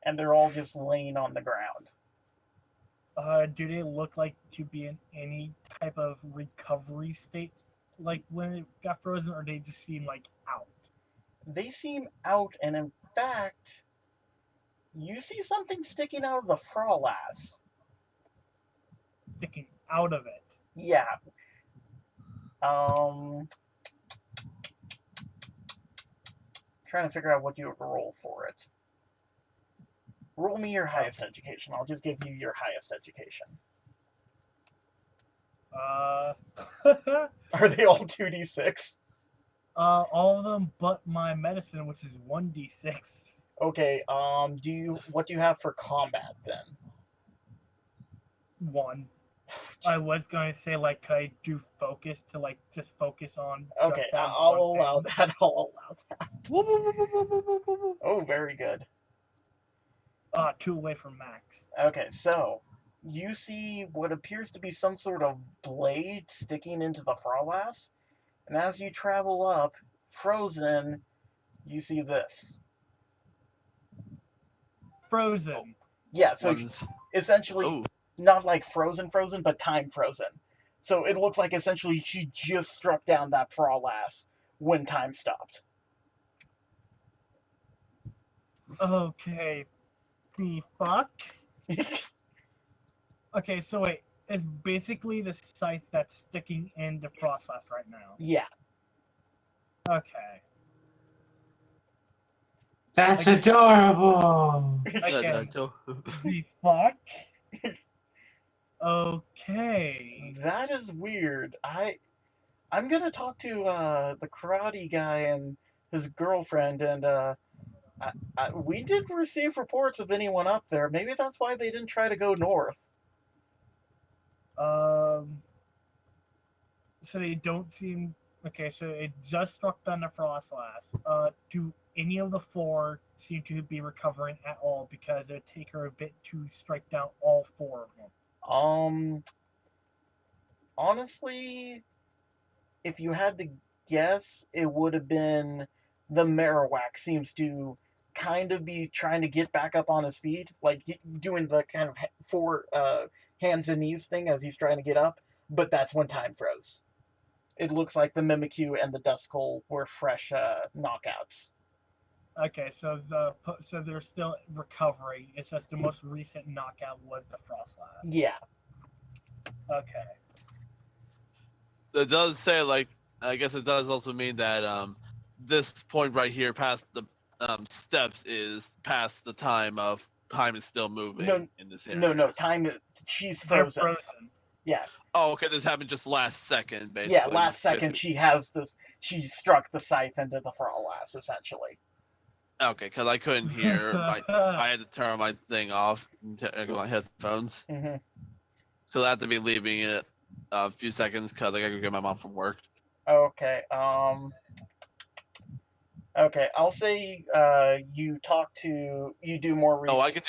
And they're all just laying on the ground. Do they look like to be in any type of recovery state, like when it got frozen, or they just seem like out? They seem out, and in fact, you see something sticking out of the Frolass. Sticking out of it? Yeah. Trying to figure out what you would roll for it. Roll me your highest education. I'll just give you your highest education. Are they all 2d6? All of them but my medicine, which is 1d6. Okay, what do you have for combat then? 1. I was going to say, could I do focus to, just focus on... Okay, I'll allow that. I'll allow that. Oh, very good. 2 away from max. Okay, so you see what appears to be some sort of blade sticking into the Frolass, and as you travel up, frozen, you see this. Frozen. Oh. Yeah, so essentially, not like frozen, but time frozen. So it looks like essentially she just struck down that Frolass when time stopped. Okay. The fuck? Okay, so wait. It's basically the scythe that's sticking in the Frostlass right now. Yeah. Okay. That's adorable! Okay. The fuck? Okay. That is weird. I'm gonna talk to the karate guy and his girlfriend, and we didn't receive reports of anyone up there. Maybe that's why they didn't try to go north. So they don't seem okay. So it just struck Thunder Frost last. Do any of the four seem to be recovering at all? Because it'd take her a bit to strike down all four of them. Honestly, if you had to guess, it would have been the Marowak seems to kind of be trying to get back up on his feet, like doing the kind of four hands and knees thing as he's trying to get up. But that's when time froze. It looks like the Mimikyu and the Duskull were fresh knockouts. Okay, so they're still recovering. It's just the most recent knockout was the Frostlass. Yeah. Okay. It does say, like, I guess it does also mean that this point right here past the steps is past the time is still moving in this area. No, time is, she's Frozen. Yeah. Oh, okay, this happened just last second, basically. Yeah, last second she struck the scythe into the Frostlass, essentially. Okay, because I couldn't hear. I had to turn my thing off and take my headphones. Mm-hmm. So I have to be leaving it a few seconds because I gotta go get my mom from work. Okay. Okay, I'll say you do more research.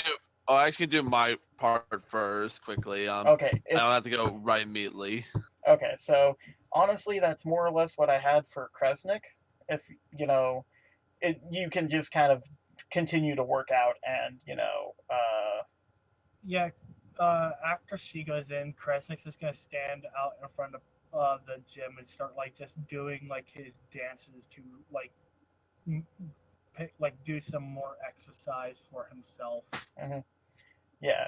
I actually do my part first quickly. Okay. I don't have to go right immediately. Okay, so honestly, that's more or less what I had for Kresnik. If you can just kind of continue to work out, and Yeah. After she goes in, Kresnik's just gonna stand out in front of the gym and start like just doing like his dances to like do some more exercise for himself. Mm-hmm. Yeah,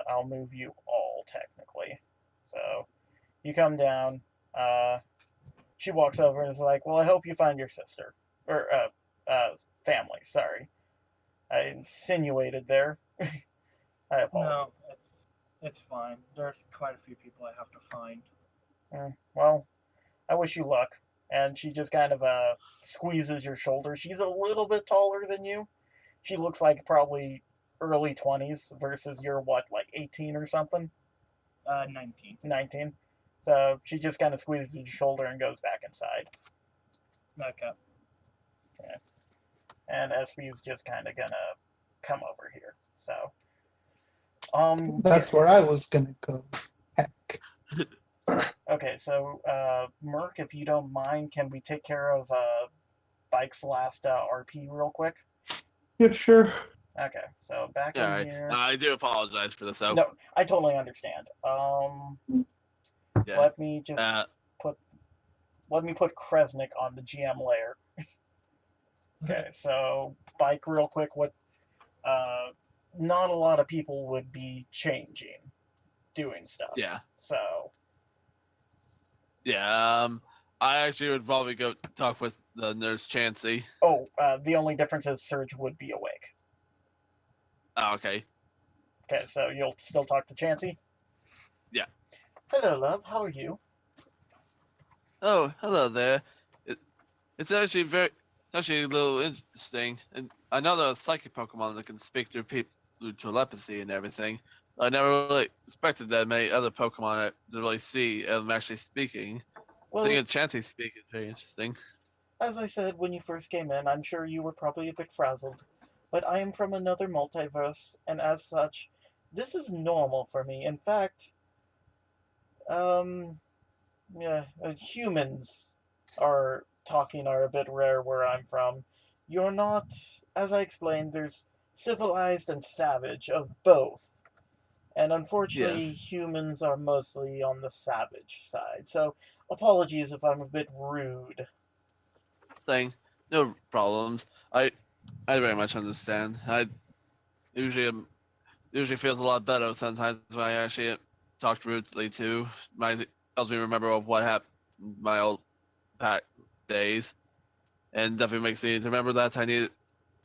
I'll move you all technically. So you come down. She walks over and is like, "Well, I hope you find your sister or family." Sorry, I insinuated there. I apologize. No, it's fine. There's quite a few people I have to find. Well, I wish you luck. And she just kind of squeezes your shoulder. She's a little bit taller than you. She looks like probably early 20s versus you're what, like 18 or something? 19. 19. So she just kind of squeezes your shoulder and goes back inside. Okay. And SB's just kind of gonna come over here. So, That's where I was gonna go. Heck. Okay, so Merc, if you don't mind, can we take care of Bike's last RP real quick? Yeah, sure. Okay, so back in Alright. here. I do apologize for this. Though. No, I totally understand. Yeah. Let me just put Kresnik on the GM layer. Okay, so Bike real quick. What? Not a lot of people would be doing stuff. Yeah. So. Yeah. I actually would probably go talk with the nurse Chansey. Oh, the only difference is Surge would be awake. Oh, okay. Okay, so you'll still talk to Chansey? Yeah. Hello, love. How are you? Oh, hello there. It's actually a little interesting. And I know there are psychic Pokemon that can speak through telepathy and everything. I never really expected that many other Pokemon to really see them actually speaking. Well, Seeing a Chansey speak is very interesting. As I said when you first came in, I'm sure you were probably a bit frazzled. But I am from another multiverse, and as such, this is normal for me. In fact, humans are a bit rare where I'm from. You're not, as I explained, there's civilized and savage of both. And unfortunately, humans are mostly on the savage side. So, apologies if I'm a bit rude. No problems. I very much understand. I usually feels a lot better sometimes when I actually talked rudely to helps me remember of what happened my old days, and definitely makes me remember that I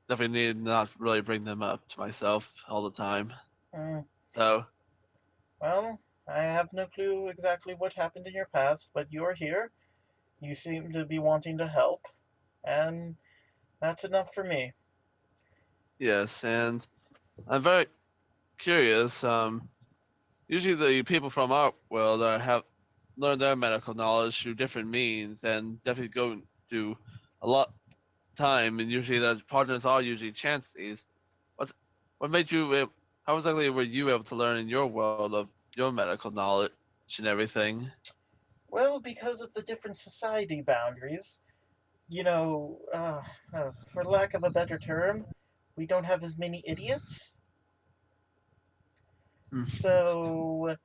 definitely need not really bring them up to myself all the time. Mm. So. Well, I have no clue exactly what happened in your past, but you're here. You seem to be wanting to help, and that's enough for me. Yes, and I'm very curious. Usually the people from our world have learned their medical knowledge through different means, and definitely go through a lot of time. And usually the partners are usually chances. What what made you? How exactly were you able to learn in your world of your medical knowledge and everything? Well, because of the different society boundaries, you know, for lack of a better term, we don't have as many idiots. Hmm. So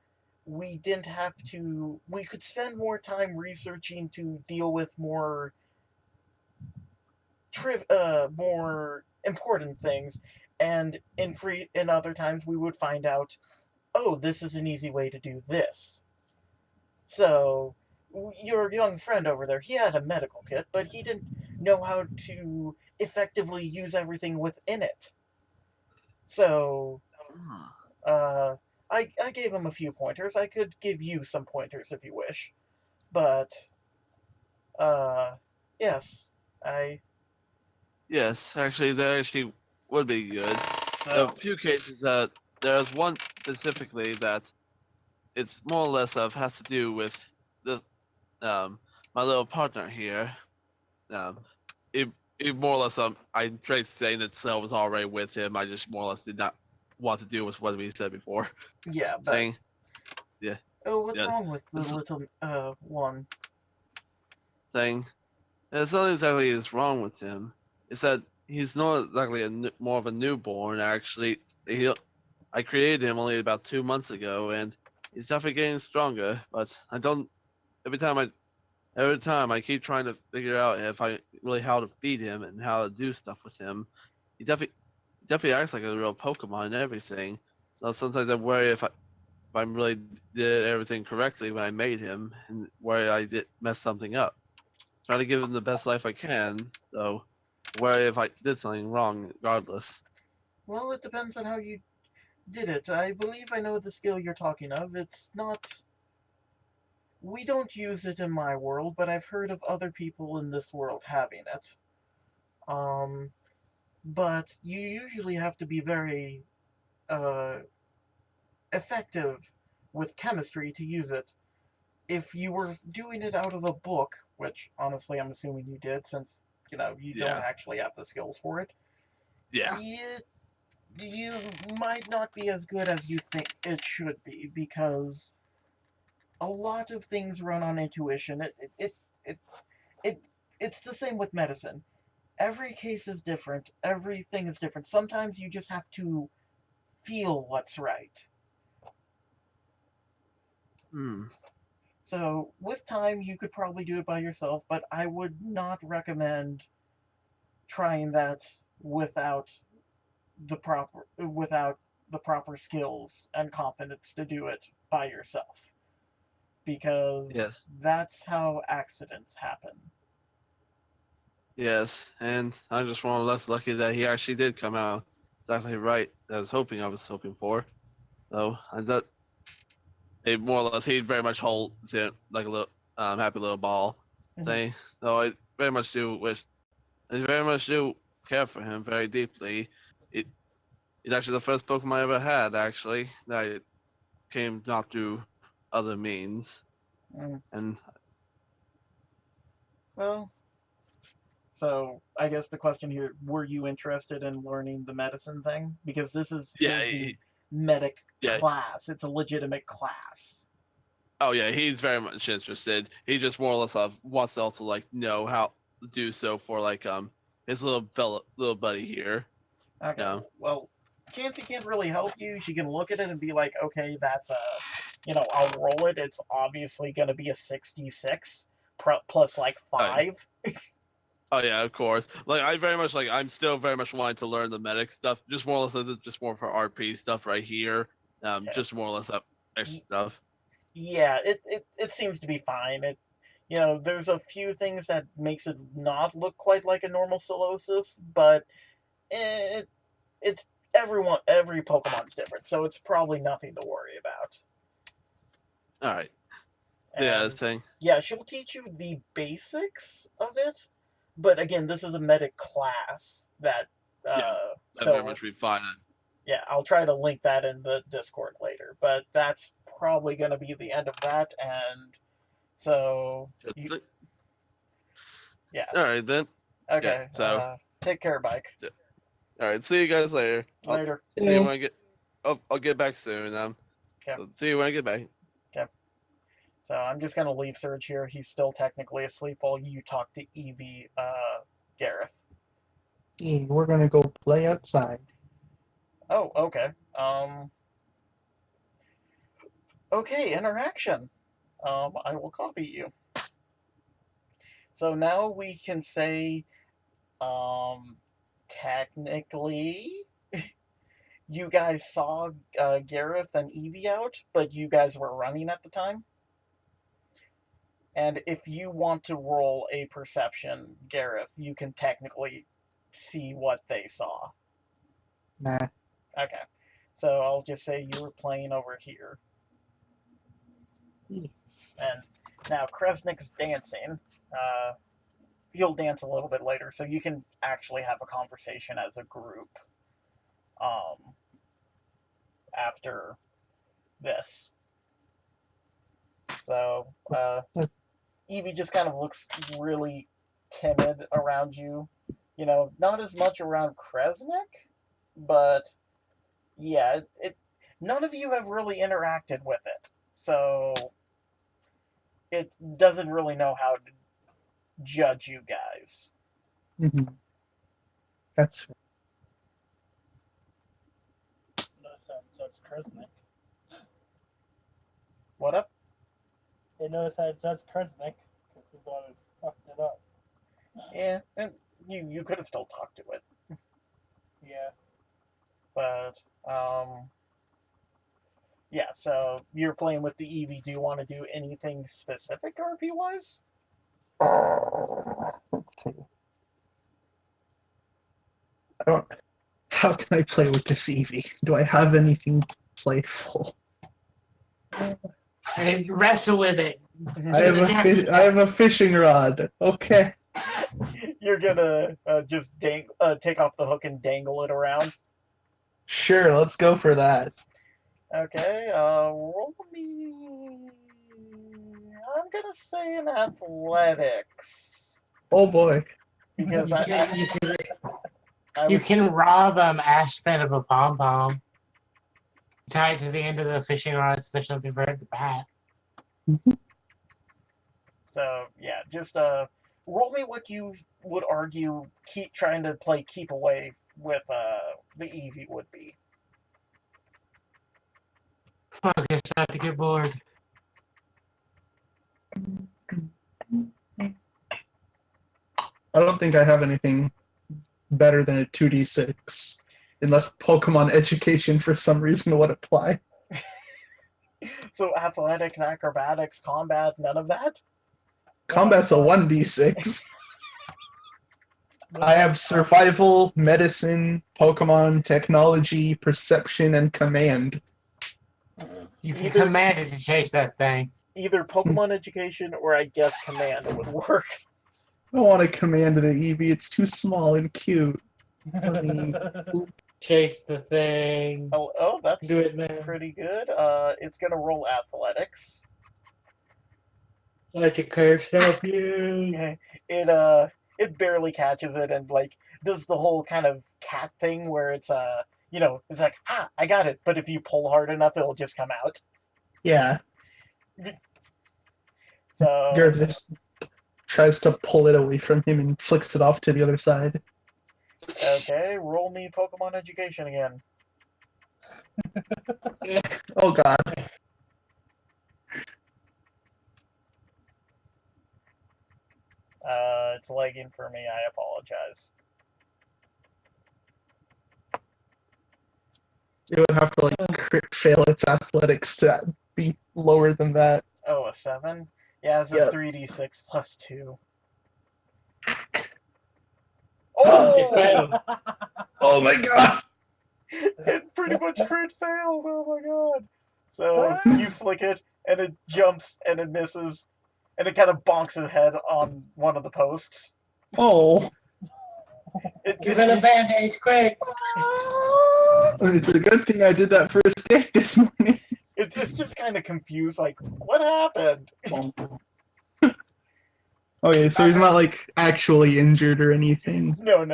we didn't have to. We could spend more time researching to deal with more important things, and in other times we would find out, oh, this is an easy way to do this. So your young friend over there, he had a medical kit, but he didn't know how to effectively use everything within it. So Hmm. uh, I gave him a few pointers. I could give you some pointers if you wish, but uh, yes, I Yes, actually, that actually would be good. There are a so few cases that there's one specifically that it's more or less of has to do with the my little partner here. Um, it it more or less I tried saying that Cell was already with him. I just more or less did not want to do with what we said before. yeah, but Saying yeah oh, what's yeah wrong with the this, little one? saying there's nothing exactly is wrong with him. It's that he's not exactly more of a newborn. Actually, he I created him only about 2 months ago, and he's definitely getting stronger. But I don't. Every time I every time I keep trying to figure out if I really how to feed him and how to do stuff with him. He definitely acts like a real Pokemon and everything. So sometimes I worry if I really did everything correctly when I made him, and worry I did mess something up. Try to give him the best life I can, so worry if I did something wrong regardless. Well, it depends on how you did it. I believe I know the skill you're talking of. It's not. We don't use it in my world, but I've heard of other people in this world having it. Um, but you usually have to be very uh, effective with chemistry to use it. If you were doing it out of a book, which honestly I'm assuming you did, since you don't Yeah, actually have the skills for it, yeah, you might not be as good as you think it should be because a lot of things run on intuition. It, it it's the same with medicine. Every case is different. Everything is different. Sometimes you just have to feel what's right. hmm, So with time, you could probably do it by yourself, but I would not recommend trying that without without the proper skills and confidence to do it by yourself because yes, that's how accidents happen. yes, and I'm just one of less lucky that he actually did come out exactly right. That I was hoping for. So I thought it more or less he very much holds it like a little happy little ball Mhm. thing. So I very much do wish I very much do care for him very deeply. It He's actually the first Pokemon I ever had actually that came not through other means. Mm. And Well, so I guess the question here: were you interested in learning the medicine thing? Because this is yeah, for the medic yeah. class. It's a legitimate class. Oh yeah, he's very much interested. He just more or less wants to also like know how to do so for like his little buddy here. Okay, Yeah. well, Chansey can't really help you. She can look at it and be like, okay, that's a, I'll roll it. It's obviously going to be a 66 plus like Oh yeah. 5. Oh yeah, of course. Like I very much like I'm still very much wanting to learn the medic stuff. Just more or less just more for RP stuff right here. Yeah. Just more or less that extra Y- stuff. yeah, it seems to be fine. There's a few things that makes it not look quite like a normal Solosis, but it, it's every Pokemon's different, so it's probably nothing to worry about. Alright. Yeah, And, this thing. yeah, she'll teach you the basics of it, but again, this is a medic class that. That very So much refine it. yeah, I'll try to link that in the Discord later, but that's probably going to be the end of that, and so yeah. Alright then. Okay. Yeah, so take care, Mike. alright, see you guys later. Later. See you when I get. I'll get back soon. Okay. So see you when I get back. Okay. So I'm just gonna leave Surge here. He's still technically asleep while you talk to Evie, Gareth. Yeah, we're gonna go play outside. Oh, okay. Okay, interaction. I will copy you. So now we can say, technically, you guys saw Gareth and Evie out, but you guys were running at the time. And if you want to roll a perception, Gareth, you can technically see what they saw. Nah. Okay. So I'll just say you were playing over here. And now Kresnik's dancing. He'll dance a little bit later, so you can actually have a conversation as a group after this. So Evie just kind of looks really timid around you. You know, not as much around Kresnik, but yeah, none of you have really interacted with it. So it doesn't really know how to judge you guys. Mm-hmm. That's fair. So it's Kresnik. What up? It knows how to judge Kresnik because he's the one who fucked it up. Yeah, and you could have still talked to it. Yeah. But, yeah, so you're playing with the Eevee. Do you want to do anything specific RP-wise? Let's see. How can I play with this Eevee? Do I have anything playful? And wrestle with it. I have a fishing rod. Okay. You're gonna just take off the hook and dangle it around? Sure, let's go for that. Okay, roll me... I'm gonna say an athletics. Oh boy. Because you can rob Aspen of a pom-pom. Tie it to the end of the fishing rod so there's something for it to bat. So, yeah, just roll me what you would argue trying to play keep away with the Eevee would be. Fuck, I start to get bored. I don't think I have anything better than a 2d6. Unless Pokemon education for some reason would apply. So athletics, acrobatics, combat, none of that? Combat's a 1d6. I have survival, medicine, Pokemon, technology, perception, and command. You can command it to chase that thing. Either Pokemon education or I guess command would work. I don't want to command the Eevee, it's too small and cute. Chase the thing. Oh, that's Do it, man. pretty good. It's gonna roll athletics. Let your curse help you. It barely catches it and like does the whole kind of cat thing where it's it's like, I got it, but if you pull hard enough it'll just come out. Yeah. So Gareth just tries to pull it away from him and flicks it off to the other side. okay, roll me Pokemon education again. Oh god. It's lagging for me, I apologize. It would have to like crit fail its athletics to be lower than that. Oh, a 7? Yeah, it's a 3d6 plus 2. Oh! Oh my god! It pretty much crit failed. Oh my god! So you flick it, and it jumps, and it misses, and it kind of bonks its head on one of the posts. Oh. Give it a bandage, quick! It's a good thing I did that first aid this morning. It's just kind of confused, like, what happened? Okay, so he's not like actually injured or anything. No.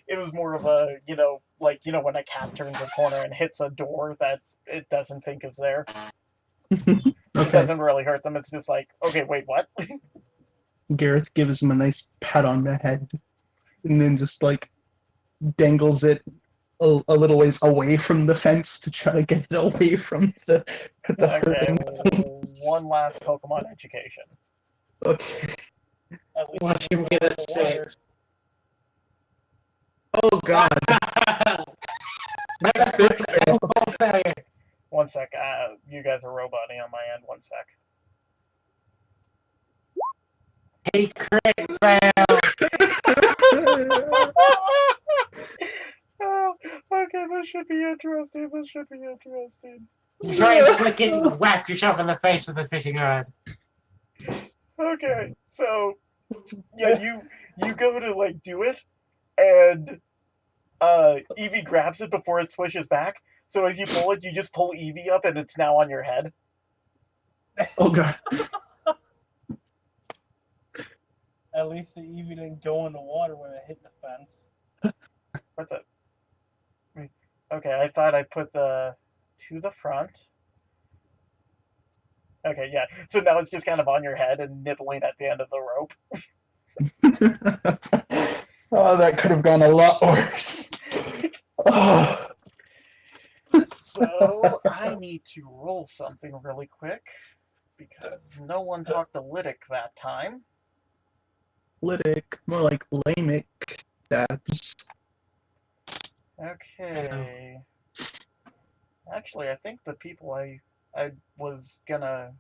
It was more of a, like, when a cat turns a corner and hits a door that it doesn't think is there. It Okay. doesn't really hurt them. It's just like, okay, wait, what? Gareth gives him a nice pat on the head and then just like dangles it a little ways away from the fence to try to get it away from the Okay, hurting. one last Pokemon education. Okay. At least Watch him you get know a the water. 6. Oh god. Full failure. One sec. You guys are roboting on my end. One sec. He crit failed. Oh, okay, this should be interesting. You try and flick it and whack yourself in the face with a fishing rod. Okay, so yeah, you go to like do it, and Eevee grabs it before it swishes back. So as you pull it, you just pull Eevee up, and it's now on your head. Oh god. At least the Eevee didn't go in the water when it hit the fence. What's that? Okay, I thought I put the to the front. Okay, yeah. So now it's just kind of on your head and nibbling at the end of the rope. Oh, that could have gone a lot worse. Oh. So I need to roll something really quick because no one talked to Lydic that time. Lytic, more like Lamic dabs. Okay. Actually, I think the people I was gonna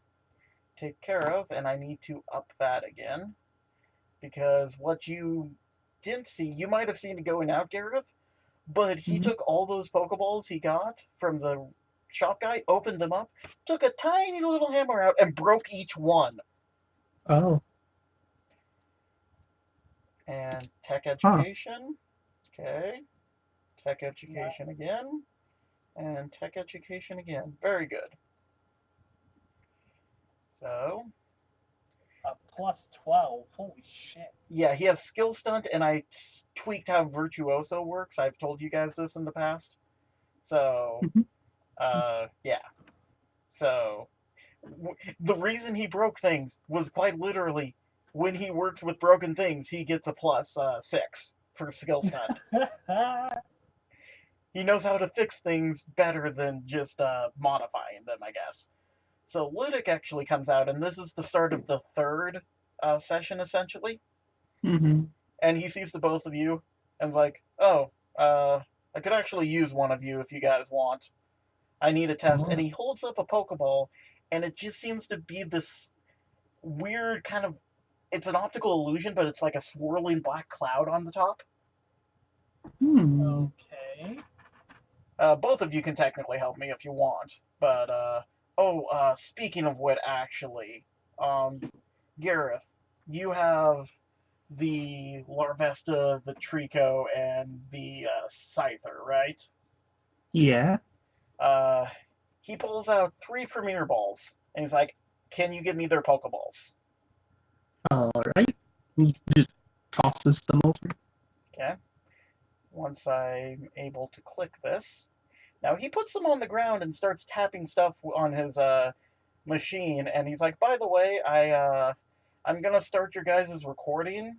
take care of, and I need to up that again. Because what you didn't see, you might have seen it going out, Gareth, but he took all those Pokeballs he got from the shop guy, opened them up, took a tiny little hammer out, and broke each one. Oh. And tech education. Okay. Tech education again. And tech education again. Very good. So, A plus 12. Holy shit. yeah, he has skill stunt, and I tweaked how virtuoso works. I've told you guys this in the past. So, yeah. So, the reason he broke things was quite literally when he works with broken things, he gets a plus 6 for skill stunt. He knows how to fix things better than just modifying them, I guess. So Ludic actually comes out, and this is the start of the third session, essentially. Mm-hmm. And he sees the both of you, and is like, oh, I could actually use one of you if you guys want. I need a test. Oh. And he holds up a Pokeball, and it just seems to be this weird kind of... It's an optical illusion, but it's like a swirling black cloud on the top. Okay. Both of you can technically help me if you want. But, speaking of what, actually, Gareth, you have the Larvesta, the Trico, and the Scyther, right? Yeah. He pulls out 3 Premier Balls, and he's like, can you give me their Pokeballs? Alright. He just tosses them over. Okay. Once I'm able to click this. Now, he puts them on the ground and starts tapping stuff on his machine, and he's like, by the way, I'm going to start your guys' recording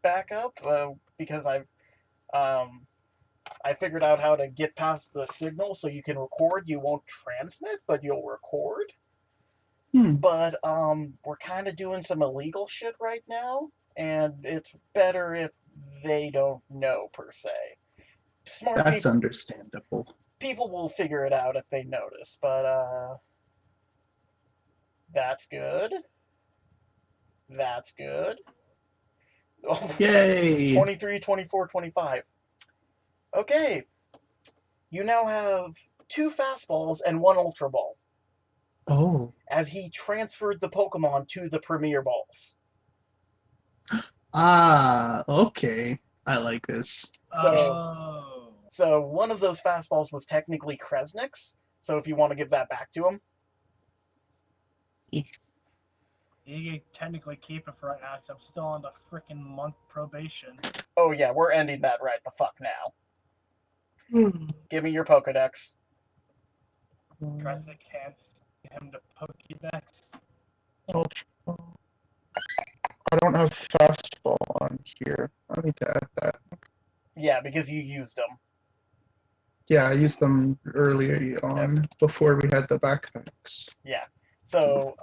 back up, because I figured out how to get past the signal so you can record. You won't transmit, but you'll record. But we're kind of doing some illegal shit right now, and it's better if they don't know, per se. That's understandable. People will figure it out if they notice, but that's good. That's good. Oh, Yay! 23, 24, 25. Okay. You now have 2 fastballs and 1 ultra ball. Oh. As he transferred the Pokemon to the Premier Balls. Ah, okay. I like this. So one of those fastballs was technically Kresnik's. So if you want to give that back to him. You can technically keep it for right now because I'm still on the freaking month probation. Oh yeah, we're ending that right the fuck now. Give me your Pokedex. Kresnik hands him the Pokédex. I don't have fastball on here. I need to add that. Yeah, because you used them. Yeah, I used them earlier on before we had the backpacks. Yeah. So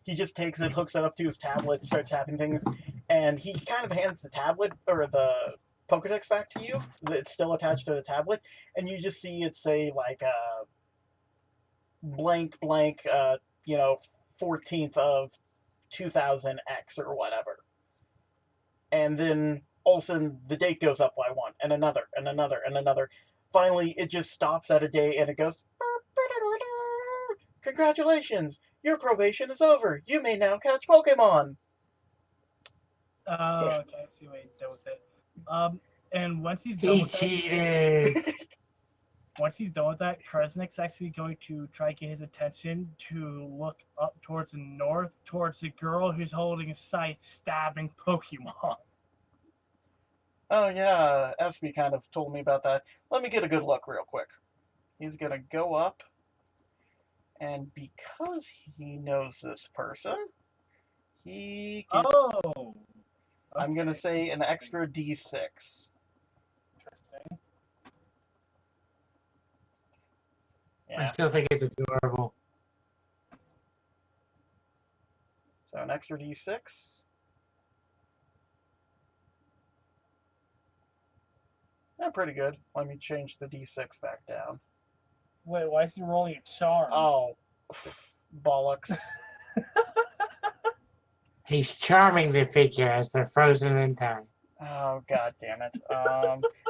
he just takes it, hooks it up to his tablet, starts tapping things, and he kind of hands the tablet or the Pokedex back to you. It's still attached to the tablet, and you just see it say like blank 14th of 2000X or whatever. And then all of a sudden the date goes up by one, and another, and another, and another. Finally, it just stops at a day, and it goes, congratulations, your probation is over. You may now catch Pokemon. Oh, okay, I see what he's done with it. And once he's done with that, once he's done with that, Kresnik's actually going to try to get his attention to look up towards the north, towards the girl who's holding a scythe stabbing Pokemon. Oh yeah, Espy kind of told me about that. Let me get a good look real quick. He's gonna go up, and because he knows this person, he gets... Oh! Okay. I'm gonna say an extra D6. Interesting. I Yeah, still think it's adorable. so an extra D6. Yeah, pretty good. Let me change the D6 back down. Wait, why is he rolling a charm? Oh, bollocks. He's charming the figure as they're frozen in time. Oh, god damn it.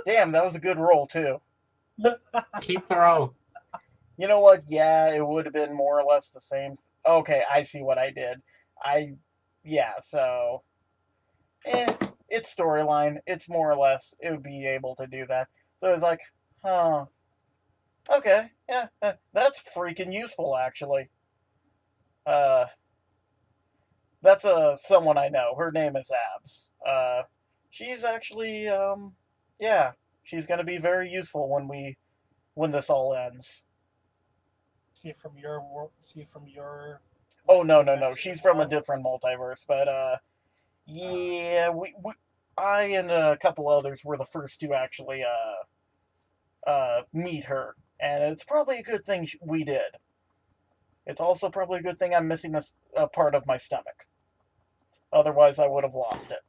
Damn, that was a good roll, too. Keep the roll. You know what? Yeah, it would have been more or less the same. Okay, I see what I did. Yeah, so... it's storyline. It's more or less, it would be able to do that. So it's like, huh. Okay, yeah, that's freaking useful, actually. That's someone I know. Her name is Abs. She's actually, yeah, she's gonna be very useful when this all ends. See from your. Oh no, she's from a different multiverse, but yeah, I and a couple others were the first to actually meet her, and it's probably a good thing we did. It's also probably a good thing I'm missing a part of my stomach. Otherwise, I would have lost it.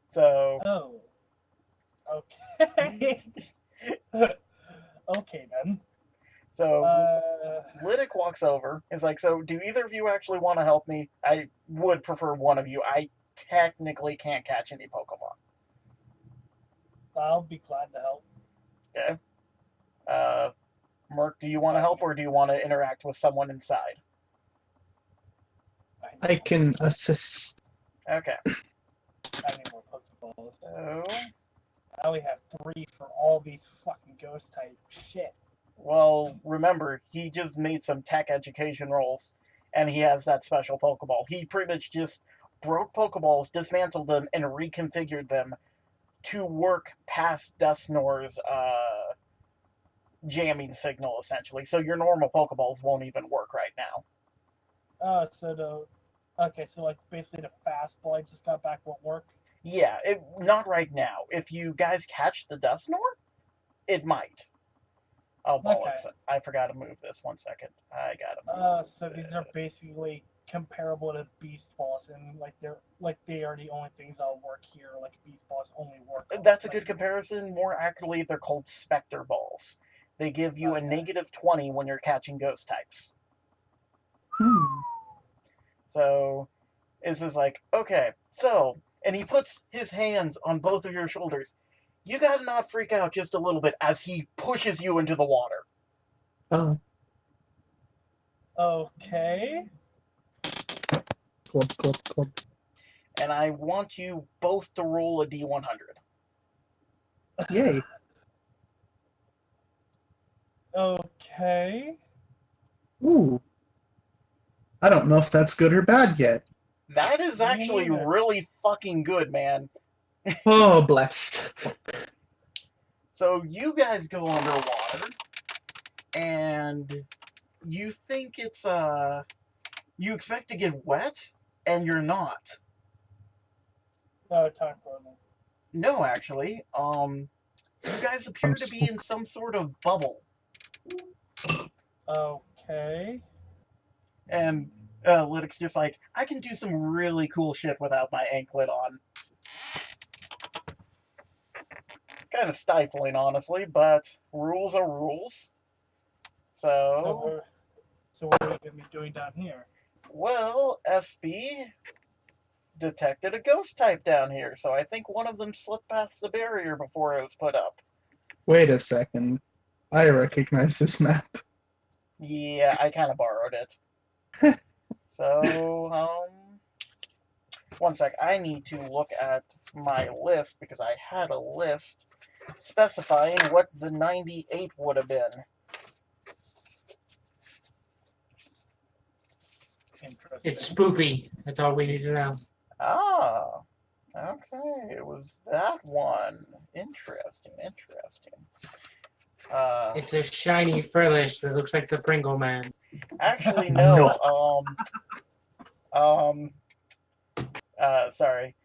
So. Oh. Okay. Okay then. So Lydic walks over. Is like, so do either of you actually want to help me? I would prefer one of you. I technically can't catch any Pokemon. I'll be glad to help. Okay. Merc, do you want to help or do you want to interact with someone inside? I can assist. Okay. I need more Pokeballs. So, I only have 3 for all these fucking ghost type shit. well, remember, he just made some tech education rolls, and he has that special Pokeball. He pretty much just broke Pokeballs, dismantled them, and reconfigured them to work past Dusknoir's jamming signal, essentially. So your normal Pokeballs won't even work right now. Okay, so like basically the fastball I just got back won't work? Yeah, not right now. If you guys catch the Dusknoir, it might. Oh, bollocks. Okay. I forgot to move this. 1 second. I gotta move so these are basically comparable to Beast Balls, and they are the only things that'll work here. Like Beast Balls only work. That's a good comparison. More accurately, they're called Spectre Balls. They give you a -20 when you're catching ghost types. So, it's just like, okay, so, and he puts his hands on both of your shoulders. You gotta not freak out just a little bit as he pushes you into the water. Oh. Okay. Club, club, club. And I want you both to roll a D100. Yay. Okay. Ooh. I don't know if that's good or bad yet. That is actually neither. really fucking good, man. Oh, blessed. So you guys go underwater, and you think it's you expect to get wet, and you're not. No time for them. No, actually. You guys appear to be in some sort of bubble. Okay. And Lytic's just like, I can do some really cool shit without my anklet on. Kind of stifling, honestly, but rules are rules. So what are we gonna be doing down here? well, SB detected a ghost type down here, so I think one of them slipped past the barrier before it was put up. Wait a second. I recognize this map. Yeah, I kind of borrowed it. So, one sec. I need to look at my list because I had a list specifying what the 98 would have been. Interesting. It's spoopy. That's all we need to know. Ah, okay. It was that one. Interesting, interesting. It's a shiny frillish that looks like the Pringle Man. Actually, no. Sorry.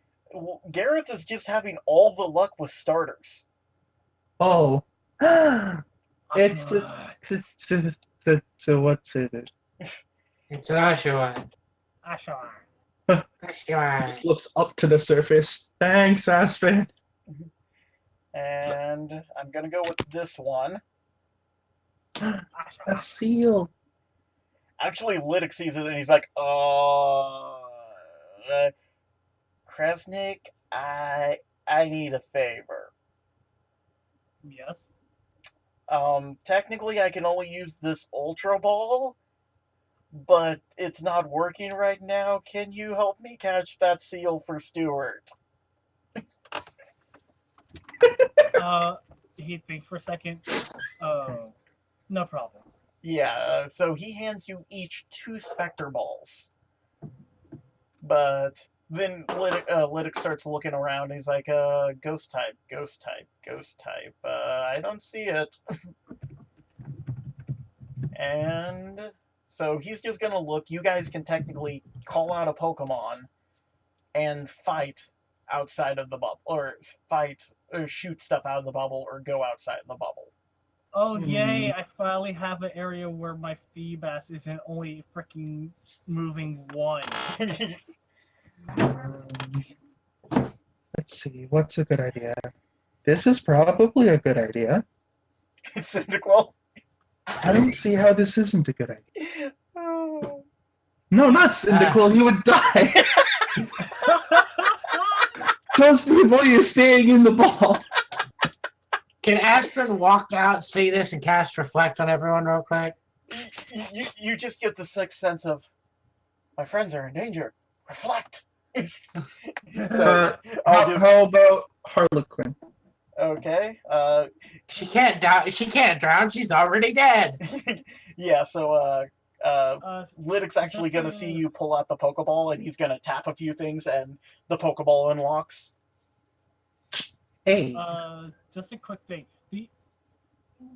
Gareth is just having all the luck with starters. Oh. It's what's it? It's an Oshawott. Ashar. Oshawott. Just looks up to the surface. Thanks, Aspen. And I'm gonna go with this one. A seal. Actually, Lytic sees it and he's like, Kresnik, I need a favor. Yes. Technically I can only use this Ultra Ball, but it's not working right now. Can you help me catch that seal for Stuart? He thinks for a second. No problem. Yeah, so he hands you each 2 Spectre Balls. But then Lytic starts looking around. He's like, ghost type, ghost type, ghost type. I don't see it. And so he's just gonna look. You guys can technically call out a Pokemon and fight outside of the bubble, or fight, or shoot stuff out of the bubble, or go outside the bubble. Oh yay! I finally have an area where my Feebas isn't only freaking moving one. Let's see. What's a good idea? This is probably a good idea. Cyndaquil. I don't see how this isn't a good idea. Oh. No, not Cyndaquil. He would die. Toasty boy, you're staying in the ball. Can Aspen walk out, see this, and cast Reflect on everyone real quick? You just get the sixth sense of, my friends are in danger. Reflect. So how about Harlequin? Okay. She can't die. She can't drown. She's already dead. Yeah. So Lytic's actually gonna see you pull out the Pokeball, and he's gonna tap a few things, and the Pokeball unlocks. Hey. Just a quick thing.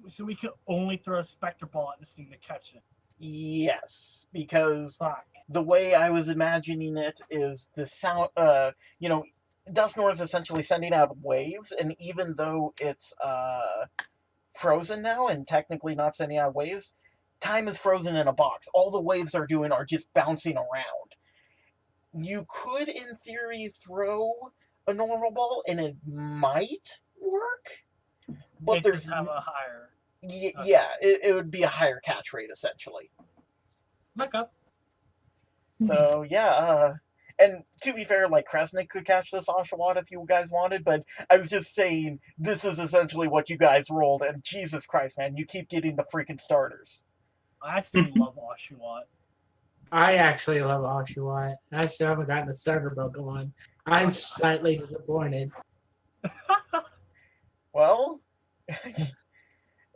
So we could only throw a Spectre Ball at this thing to catch it. Yes, because Fuck. the way I was imagining it is the sound. Dusknoir is essentially sending out waves, and even though it's frozen now and technically not sending out waves, time is frozen in a box. All the waves are doing are just bouncing around. You could, in theory, throw a normal ball, and it might work, but It there's just have a higher. yeah, it would be a higher catch rate essentially. Look up. So yeah, and to be fair, like Kresnik could catch this Oshawott if you guys wanted, but I was just saying this is essentially what you guys rolled, and Jesus Christ, man, you keep getting the freaking starters. I actually love Oshawott. I actually love Oshawott. I still haven't gotten the starter book on. I'm slightly disappointed. Well,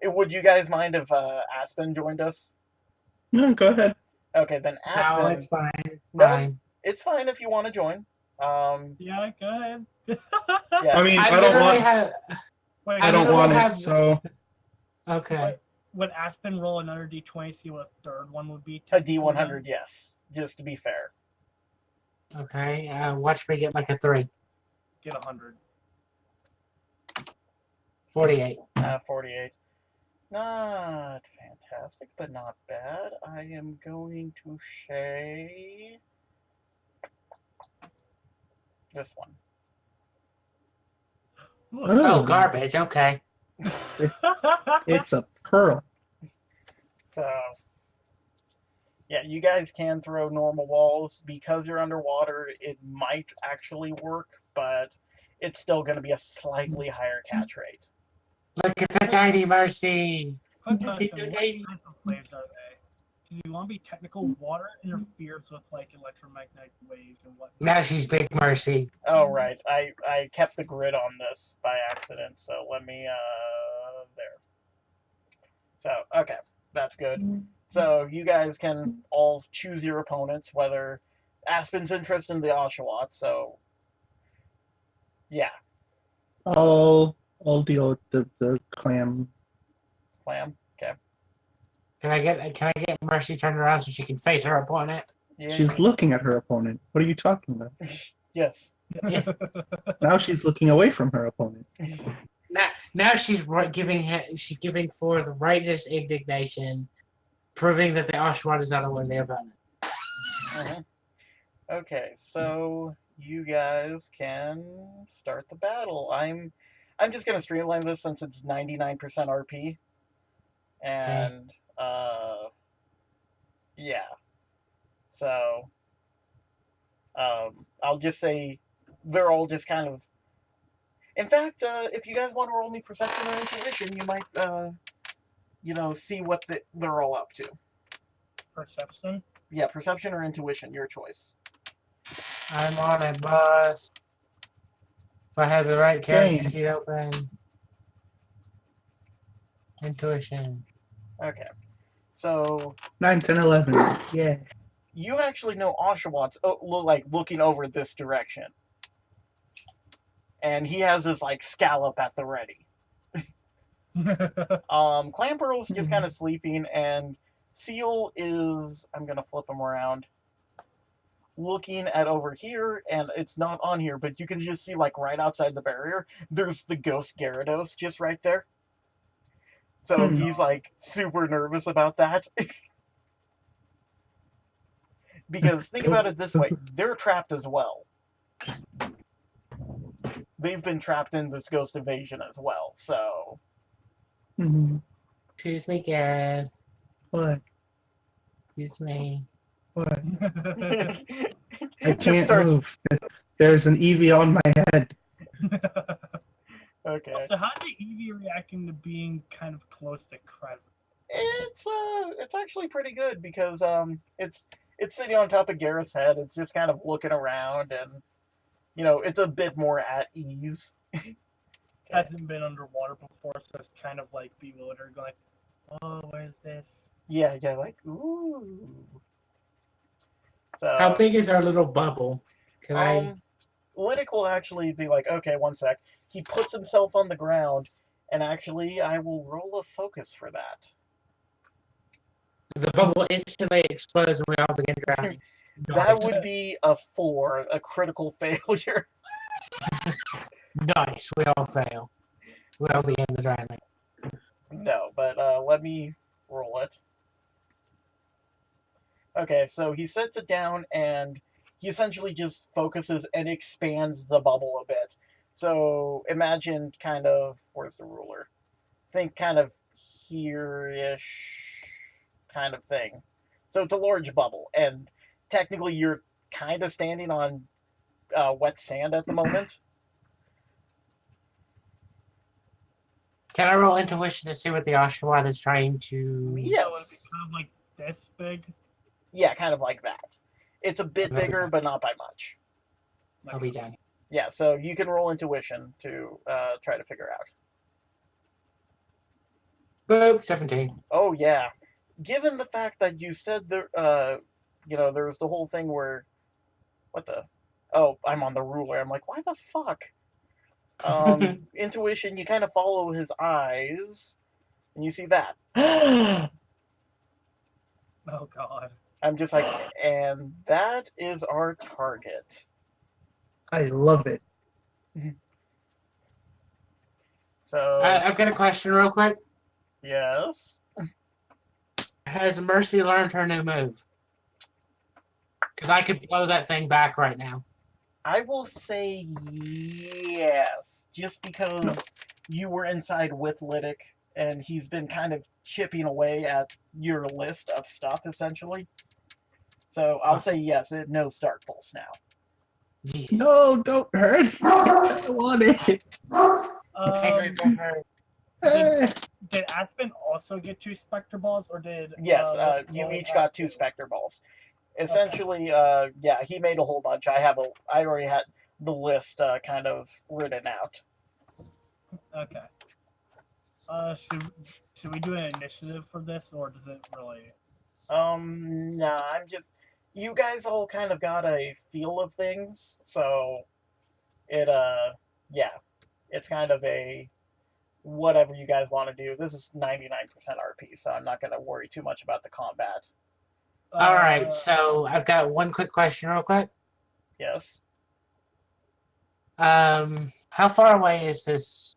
would you guys mind if Aspen joined us? No, go ahead. Okay, then Aspen. No, it's fine. No, Fine. it's fine if you want to join. Yeah, go ahead. Yeah. I mean, I don't literally want. have. Wait, I don't literally want have- it. So Okay. Would Aspen roll another d20, see what a third one would be? A D100, yes. Just to be fair. Okay. Watch me get like a 3. Get 100. 48. 48. Not fantastic, but not bad. I am going to say this one. Oh, garbage. Okay. it's a pearl. So, yeah, you guys can throw normal walls. Because you're underwater, it might actually work, but it's still going to be a slightly higher catch rate. Look at the tiny Mercy. Quick question, what type of waves are they? Do you want to be technical? Water interferes with like electromagnetic waves and whatnot. Now she's Big Mercy. Oh, right. I kept the grid on this by accident, so let me, there. So, okay, that's good. So you guys can all choose your opponents, whether Aspen's interested in the Oshawott, so yeah. I'll deal with the clam. Clam. Okay. Can I get Mercy turned around so she can face her opponent? Yeah, She's looking at her opponent. What are you talking about? yes. Now she's looking away from her opponent. Now she's giving forth righteous indignation, proving that the Oshawott is not a worthy opponent. Okay, so you guys can start the battle. I'm just gonna streamline this since it's 99% RP. And yeah. So I'll just say they're all just kind of. In fact, if you guys want to roll me perception or intuition, you might, see what they're all up to. Perception? Yeah, perception or intuition, your choice. I'm on a bus. If I have the right character sheet open. Intuition. Okay. So 9, 10, 11. Yeah. you actually know Oshawott's looking over this direction. And he has his scallop at the ready. Clampearl's just kind of sleeping, and Seal is, I'm gonna flip him around, looking at over here, and it's not on here, but you can just see right outside the barrier, there's the ghost Gyarados just right there. So he's super nervous about that. Because think about it this way, they're trapped as well. They've been trapped in this ghost invasion as well, so. Excuse me, Gareth. What? Excuse me. What? I can't move. There's an Eevee on my head. Okay. So how's the Eevee reacting to being kind of close to Crescent? It's actually pretty good because it's sitting on top of Gareth's head. It's just kind of looking around and it's a bit more at ease. Hasn't been underwater before, so it's kind of bewildered, going, "Oh, where's this?" Yeah, ooh. So how big is our little bubble? Lydic will actually be okay, one sec. He puts himself on the ground, and actually, I will roll a focus for that. The bubble instantly explodes and we all begin drowning. That would be a 4, a critical failure. Nice, we all fail. We all begin the drowning. No, but let me roll it. Okay, so he sets it down, and he essentially just focuses and expands the bubble a bit. So imagine kind of, where's the ruler? Think kind of here-ish kind of thing. So it's a large bubble, and technically you're kind of standing on wet sand at the moment. Can I roll intuition to see what the Oshawott is trying to? So it'd be Yes. kind of like this big. Yeah, kind of like that. It's a bit bigger, but not by much. I'll be down. Yeah, so you can roll intuition to try to figure out. Boop, 17. Oh yeah, given the fact that you said there, there was the whole thing where, what the? Oh, I'm on the ruler. I'm like, why the fuck? Intuition. You kind of follow his eyes, and you see that. Oh god. I'm just like, and that is our target. I love it. So I've got a question real quick. yes. Has Mercy learned her new move? Because I could blow that thing back right now. I will say yes, just because you were inside with Lydic, and he's been kind of chipping away at your list of stuff, essentially. So I'll say yes, it knows Dark Pulse now. Yeah. No, don't hurt. I want it. Did Aspen also get 2 Spectre Balls, or did... Yes, you each got 2 Spectre Balls. Essentially, yeah, he made a whole bunch. I already had the list kind of written out. Okay. Should we do an initiative for this, or does it really... Nah, I'm just... You guys all kind of got a feel of things, so yeah, it's kind of a whatever you guys want to do. This is 99% RP, so I'm not going to worry too much about the combat. All right, so I've got one quick question real quick. Yes. How far away is this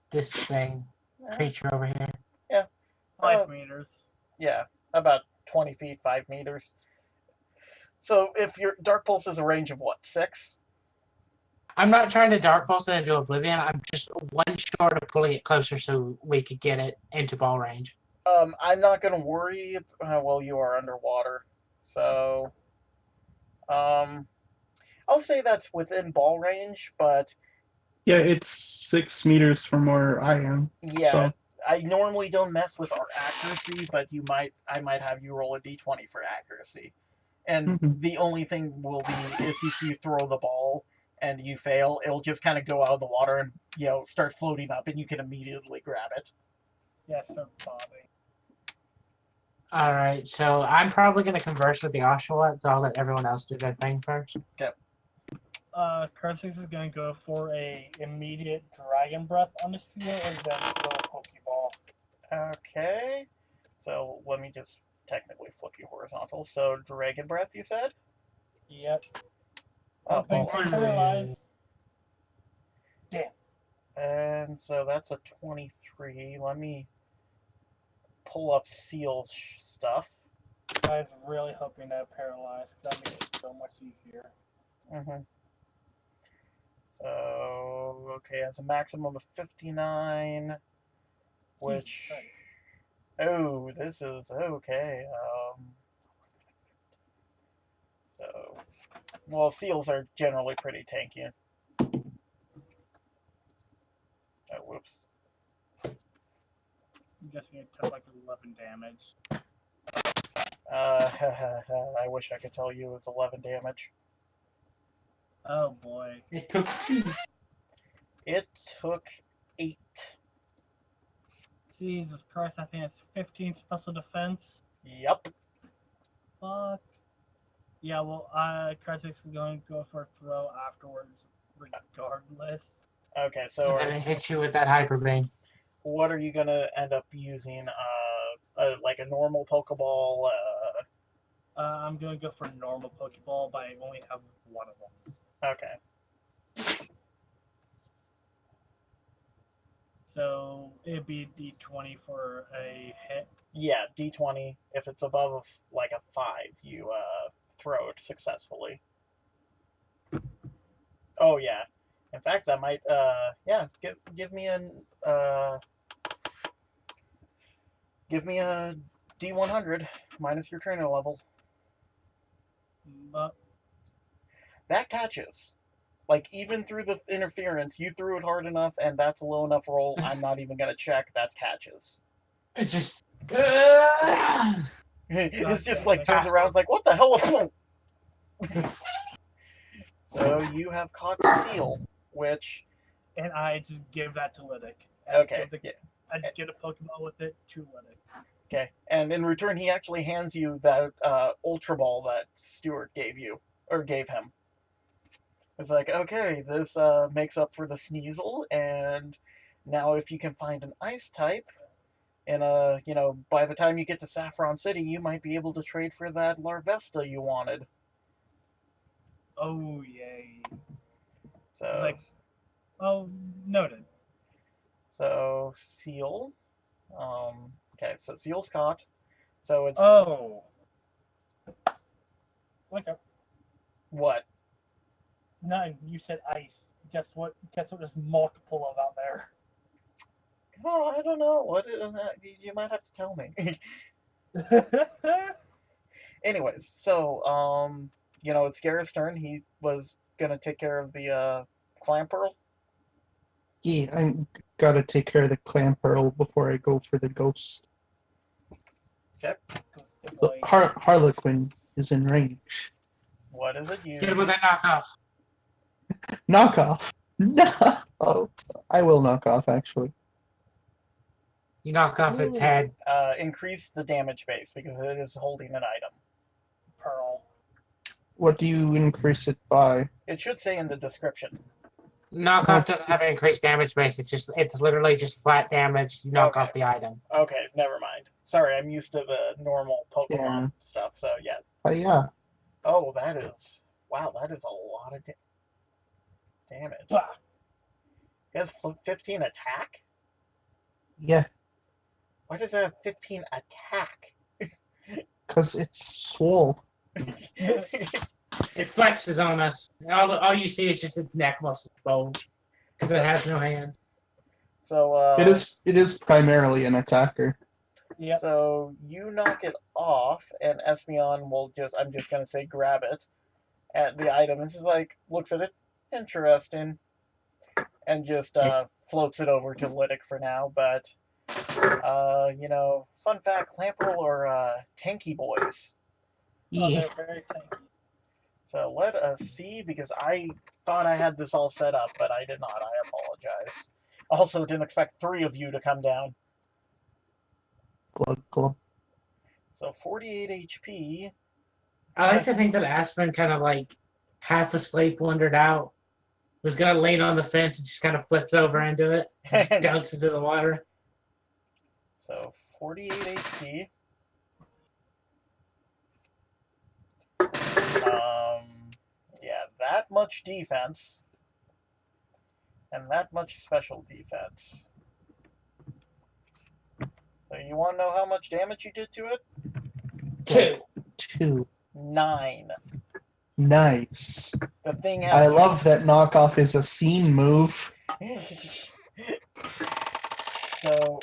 thing, creature over here? Yeah. 5 meters. Yeah, about 20 feet, 5 meters. So if your Dark Pulse is a range of what, 6? I'm not trying to Dark Pulse it into Oblivion. I'm just one short of pulling it closer so we could get it into ball range. I'm not going to worry. Well, you are underwater. So, I'll say that's within ball range, but... Yeah, it's 6 meters from where I am. Yeah, So. I normally don't mess with our accuracy, but I might have you roll a d20 for accuracy. And the only thing will be is if you throw the ball and you fail, it'll just kind of go out of the water and, start floating up, and you can immediately grab it. Yeah, start bobbing. Alright, so I'm probably going to converse with the Oshawott, so I'll let everyone else do their thing first. Okay. Cursix is going to go for a immediate Dragon Breath on the sphere, and then throw a Pokeball. Okay. So let me just technically flip you horizontal. So Dragon Breath, you said? Yep. Oh, paralyzed. Damn. And so that's a 23. Let me pull up Seal's stuff. I was really hoping that paralyzed, because that makes it so much easier. So, okay, has a maximum of 59, which... Oh, this is okay. So, well, seals are generally pretty tanky. Oh, whoops. I'm guessing it took like 11 damage. I wish I could tell you it was 11 damage. Oh boy. It took 2. It took 8. Jesus Christ, I think it's 15 special defense. Yep. Fuck. Yeah, well, Cursix is going to go for a throw afterwards, regardless. Okay, so... I'm going to hit you with that Hyper Beam. What are you going to end up using? Like a normal Pokeball? I'm going to go for a normal Pokeball, but I only have one of them. Okay. So it'd be D20 for a hit. Yeah, D20. If it's above like a 5, you throw it successfully. Oh yeah. In fact, that might yeah, give me a D100 minus your trainer level. But That catches. like, even through the interference, you threw it hard enough, and that's a low enough roll. I'm not even gonna check. That catches. It just. It's just like turns around, it's like, what the hell? So you have caught Seal, which. And I just give that to Lydic. Okay. Yeah. I just get a Pokemon with it to Lydic. Okay, and in return, he actually hands you that Ultra Ball that Stuart gave you, or gave him. It's like, okay, this makes up for the Sneasel, and now if you can find an Ice type, and by the time you get to Saffron City, you might be able to trade for that Larvesta you wanted. Oh, yay. So, like, oh, noted. So, Seal. Okay, so Seal's caught. So it's... Oh. Okay. What? No, you said ice. Guess what? Guess what? There's multiple of out there. Oh, I don't know. What? You might have to tell me. Anyways, so it's Garrett's turn. He was gonna take care of the Clamperl. Yeah, I gotta take care of the Clamperl before I go for the ghost. Okay. So Harlequin is in range. What is it? Get it with that knockoff. Knockoff. No. Oh, I will knock off actually. You knock off its head. Increase the damage base because it is holding an item. Pearl. What do you increase it by? It should say in the description. Knockoff doesn't have an increased damage base. It's literally just flat damage. You knock off the item. Okay, never mind. Sorry, I'm used to the normal Pokemon stuff. So yeah. Yeah. Oh, that is a lot of damage. Ah. It has 15 attack? Yeah. Why does it have 15 attack? Because it's swole. It flexes on us. All you see is just its neck muscles bulge because it has no hands. So it is primarily an attacker. Yep. So you knock it off, and Espeon will I'm just gonna say grab it at the item. This is like looks at it, interesting, and just floats it over to Lydic for now. But fun fact: Clamperl are tanky boys. Oh, they're very tanky. So let us see, because I thought I had this all set up, but I did not. I apologize. Also, didn't expect 3 of you to come down. Glug, glug. So 48 HP. I like to think that Aspen kind of like half asleep, wandered out, was gonna lean on the fence and just kind of flipped over into it, dunks into the water. So 48 HP. Yeah, that much defense. And that much special defense. So you want to know how much damage you did to it? 2. 9. Nice. The thing has... I love that knockoff is a scene move. So,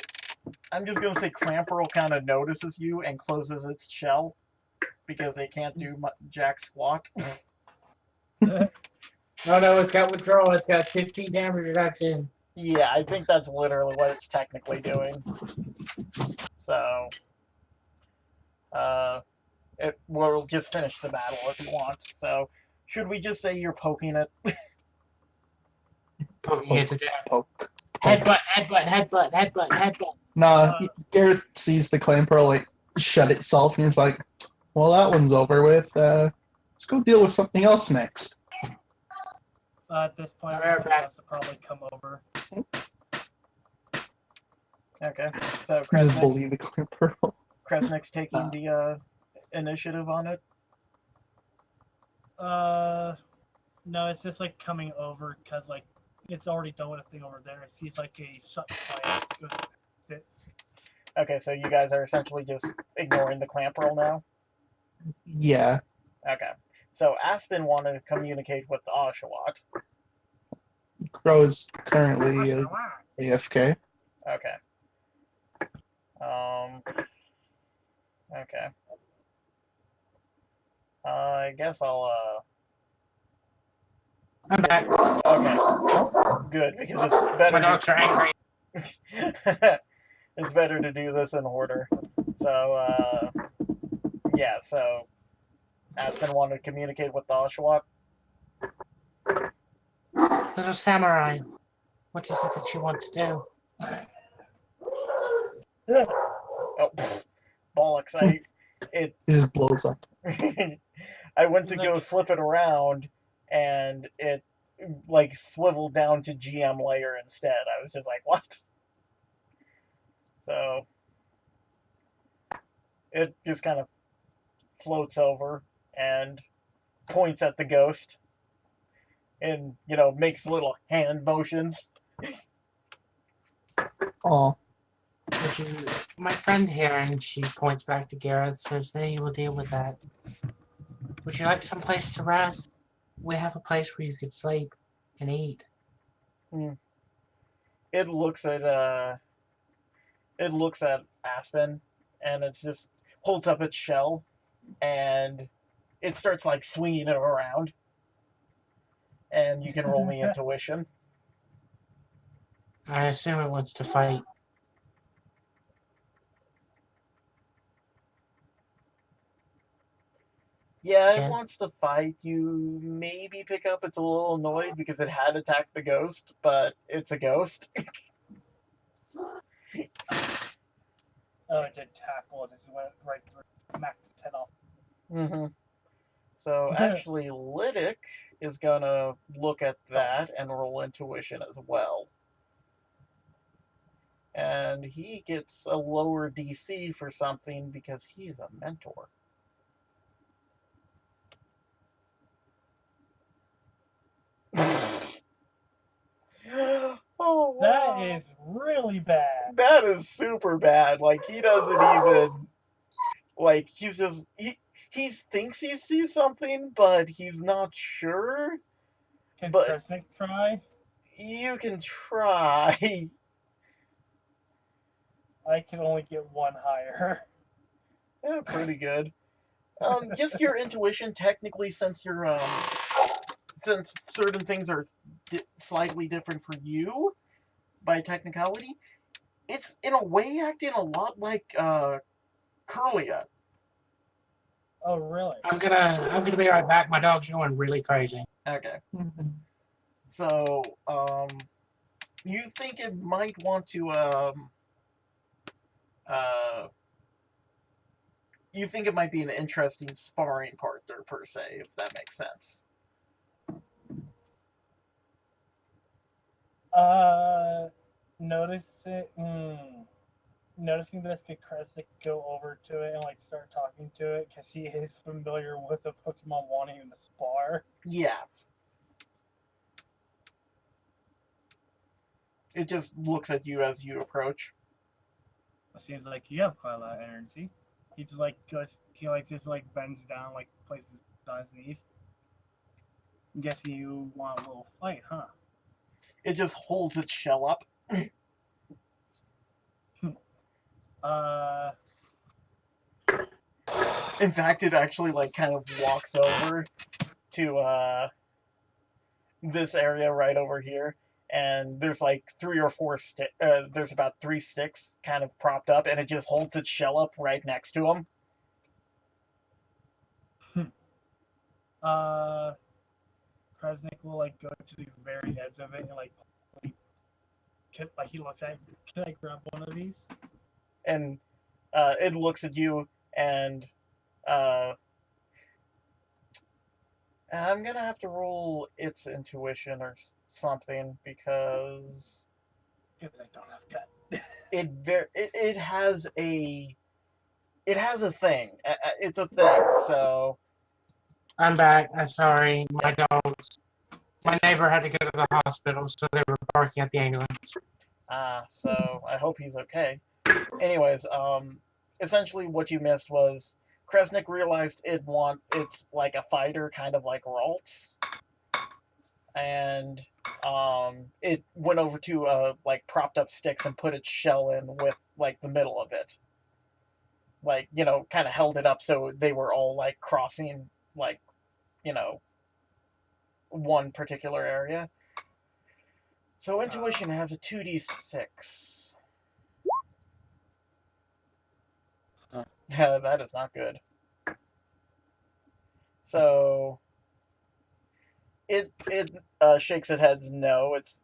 I'm just going to say Clamperl kind of notices you and closes its shell because they can't do jack squat. Oh no, it's got withdrawal. It's got 15 damage reduction. Yeah, I think that's literally what it's technically doing. So, we'll just finish the battle if you want. So, should we just say you're poking it? Poking it to death. Poke. Headbutt, headbutt, headbutt, headbutt, headbutt. Nah, Garrett sees the Clamperl like shut itself and he's like, well, that one's over with. Let's go deal with something else next. At this point, Very I bad. has to probably come over. Okay, so Just bully the Clamperl. Kresnik's taking the initiative on it. No, it's just like coming over because like it's already done with a thing over there. It sees like a shut fight. Okay, so you guys are essentially just ignoring the Clamperl now? Yeah. Okay. So Aspen wanted to communicate with the Oshawott. Crow is currently AFK. Okay. Okay. I guess I'll I'm back. Okay. Good, because it's My better dogs are angry. it's better to do this in order. So, yeah, so Aspen wanted to communicate with the Oshawott. Little samurai, what is it that you want to do? Oh, pfft, bollocks! It just blows up. I went to go flip it around, and it like swiveled down to GM layer instead. I was just like, what? So it just kind of floats over and points at the ghost, and makes little hand motions. Oh, My friend here, and she points back to Gareth, says they will deal with that. Would you like some place to rest? We have a place where you could sleep and eat. It looks at Aspen, and it's just holds up its shell, and it starts like swinging it around. And you can roll me intuition. I assume it wants to fight. Yeah, it Okay. wants to fight. You maybe pick up it's a little annoyed because it had attacked the ghost, but it's a ghost. Oh, it did tackle it. It went right through, smacked its head off. Mm-hmm. So actually, Lydic is gonna look at that and roll intuition as well. And he gets a lower DC for something because he's a mentor. Oh, wow. That is really bad. That is super bad. Like, he doesn't even... Like, he's just... He thinks he sees something, but he's not sure. Can But Kresnik try? you can try. I can only get one higher. Yeah, pretty good. Just your intuition, technically, since you're, since certain things are slightly different for you, by technicality, it's in a way acting a lot like, Curlia. Oh, really? I'm gonna be right back. My dog's going really crazy. Okay. So, you think it might want to, you think it might be an interesting sparring partner, per se, if that makes sense. Noticing this, could Kresnik go over to it and like start talking to it because he is familiar with the Pokemon wanting him to spar? Yeah. It just looks at you as you approach. It seems like you have quite a lot of energy. He just like goes, he like just like bends down, like places on his knees. I'm guessing you want a little fight, huh? It just holds its shell up. In fact, it actually like kind of walks over to this area right over here, and there's like 3 or 4 there's about 3 sticks kind of propped up, and it just holds its shell up right next to them. Kresnik will like go to the very edge of it and like he looks at it. Can I grab one of these? And it looks at you, and I'm gonna have to roll its intuition or something because I don't have cut. it has a thing. It's a thing. So I'm back. I'm sorry. My neighbor had to go to the hospital, so they were barking at the ambulance. So I hope he's okay. Anyways, essentially what you missed was Kresnik realized it's like a fighter, kind of like Ralts, and it went over to like propped up sticks and put its shell in with like the middle of it, like kind of held it up so they were all like crossing, like one particular area. So intuition has a 2d6. That is not good. So it shakes its head no. It's,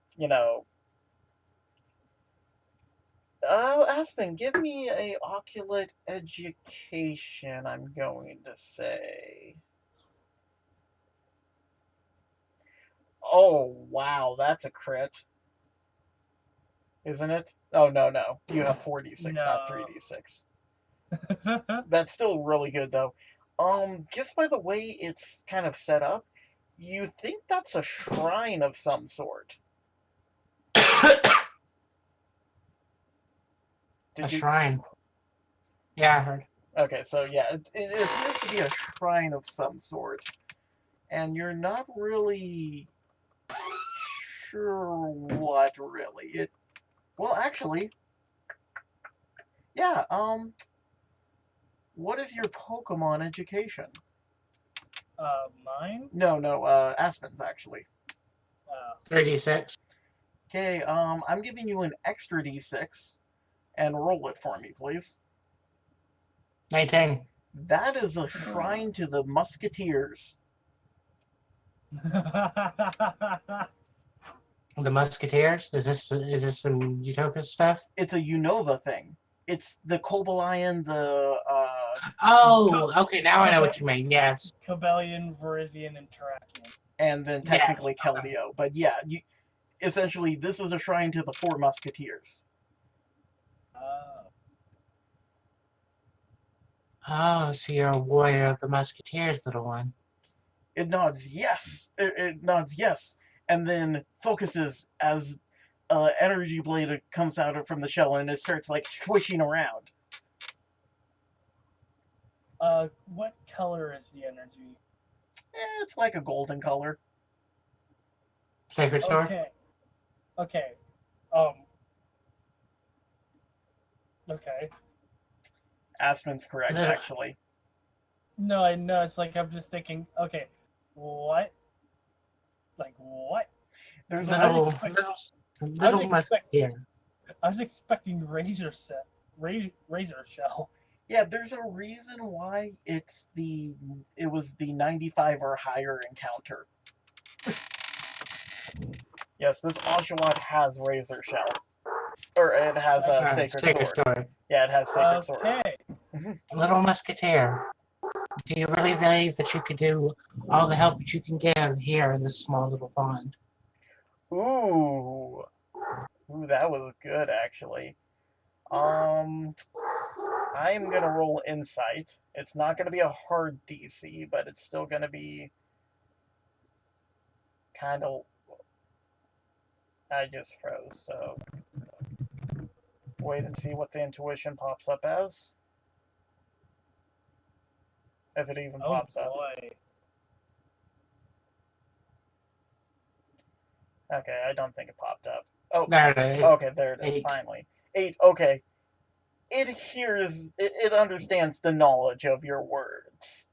Aspen, give me a occult education, I'm going to say. Oh, wow, that's a crit. Isn't it? Oh, no. You have 4d6, not 3d6. That's still really good, though. Just by the way it's kind of set up, you think that's a shrine of some sort. Shrine. Yeah, I heard. Okay, so yeah, it appears to be a shrine of some sort. And you're not really sure what, really. Well, actually, yeah, what is your Pokemon education? Mine? No, Aspen's, actually. 3d6. Okay, I'm giving you an extra d6, and roll it for me, please. 19. That is a shrine to the Musketeers. The Musketeers? Is this some Utopia stuff? It's a Unova thing. It's the Cobalion, the Oh, okay, now I know what you mean. Yes. Cobalion, Verizian, and Terrakion. And then technically yes. Keldeo. But yeah, essentially this is a shrine to the 4 Musketeers. Oh, so you're a warrior of the Musketeers, little one. It nods yes. It nods yes, and then focuses as energy blade comes out from the shell, and it starts like swishing around. What color is the energy? It's like a golden color. Sacred sword? Okay. Okay. Aspen's correct, actually. No, I know. It's like I'm just thinking, okay, what? Like, what? There's little Musketeer. I was expecting Razor Shell. Yeah, there's a reason why it was the 95 or higher encounter. Yes, this Oshawott has Razor Shell. Or it has a Sacred Sword. Yeah, it has Sacred Sword. Little Musketeer, do you really believe that you could do all the help that you can give here in this small little pond? Ooh, that was good, actually. I'm gonna roll Insight. It's not gonna be a hard DC, but it's still gonna be kind of... I just froze, so... Wait and see what the intuition pops up as. If it even pops up. Okay, I don't think it popped up. Oh, there it is. Okay, there it is, 8. finally. 8, okay. It understands the knowledge of your words.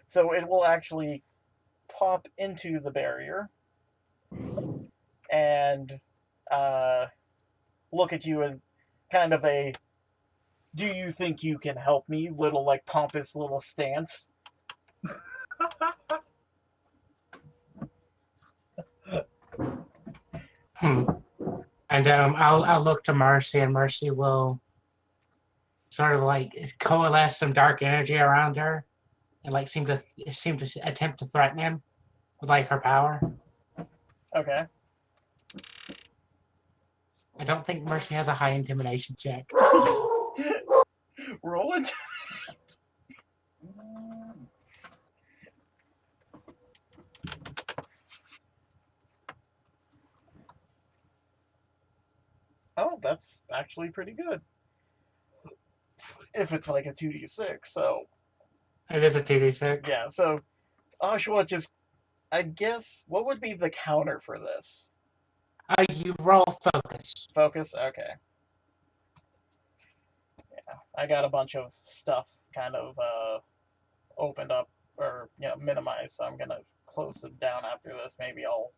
So it will actually pop into the barrier and look at you as kind of a, do you think you can help me? Little, like, pompous little stance. And I'll look to Mercy, and Mercy will sort of like coalesce some dark energy around her, and like seem to attempt to threaten him with like her power. Okay. I don't think Mercy has a high intimidation check. Roll it. Oh, that's actually pretty good. If it's like a 2d6, so... It is a 2d6. Yeah, so Oshawott just... I guess, what would be the counter for this? You roll focus. Focus? Okay. Yeah, I got a bunch of stuff kind of opened up or minimize. So I'm gonna close it down after this. Maybe I'll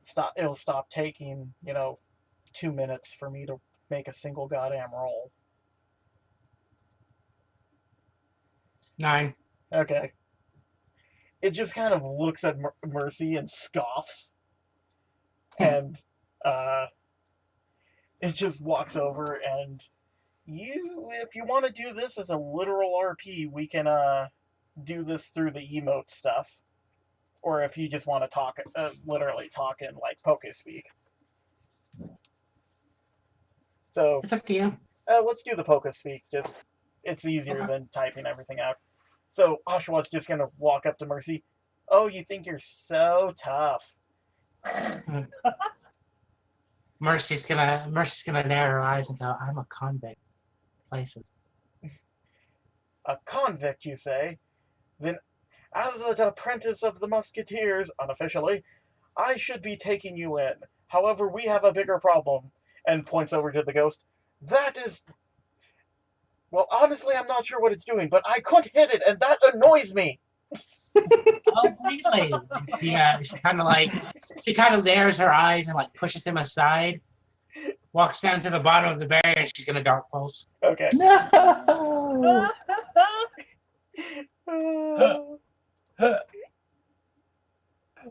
stop. It'll stop taking 2 minutes for me to make a single goddamn roll. 9. Okay. It just kind of looks at Mercy and scoffs, and it just walks over and if you want to do this as a literal RP, we can do this through the emote stuff, or if you just want to talk, literally talk in like poke speak. So It's up to you. let's do the poke speak. Just it's easier than typing everything out. So Oshawa's just gonna walk up to Mercy. Oh, you think you're so tough? Mercy's gonna narrow her eyes and go, "I'm a convict." Places. A convict, you say? Then, as an apprentice of the Musketeers, unofficially, I should be taking you in. However, we have a bigger problem. And points over to the ghost. That is... Well, honestly, I'm not sure what it's doing, but I couldn't hit it, and that annoys me! Oh, really? She kind of narrows her eyes and like pushes him aside, walks down to the bottom of the barrier, and she's gonna dark pulse. Okay. No!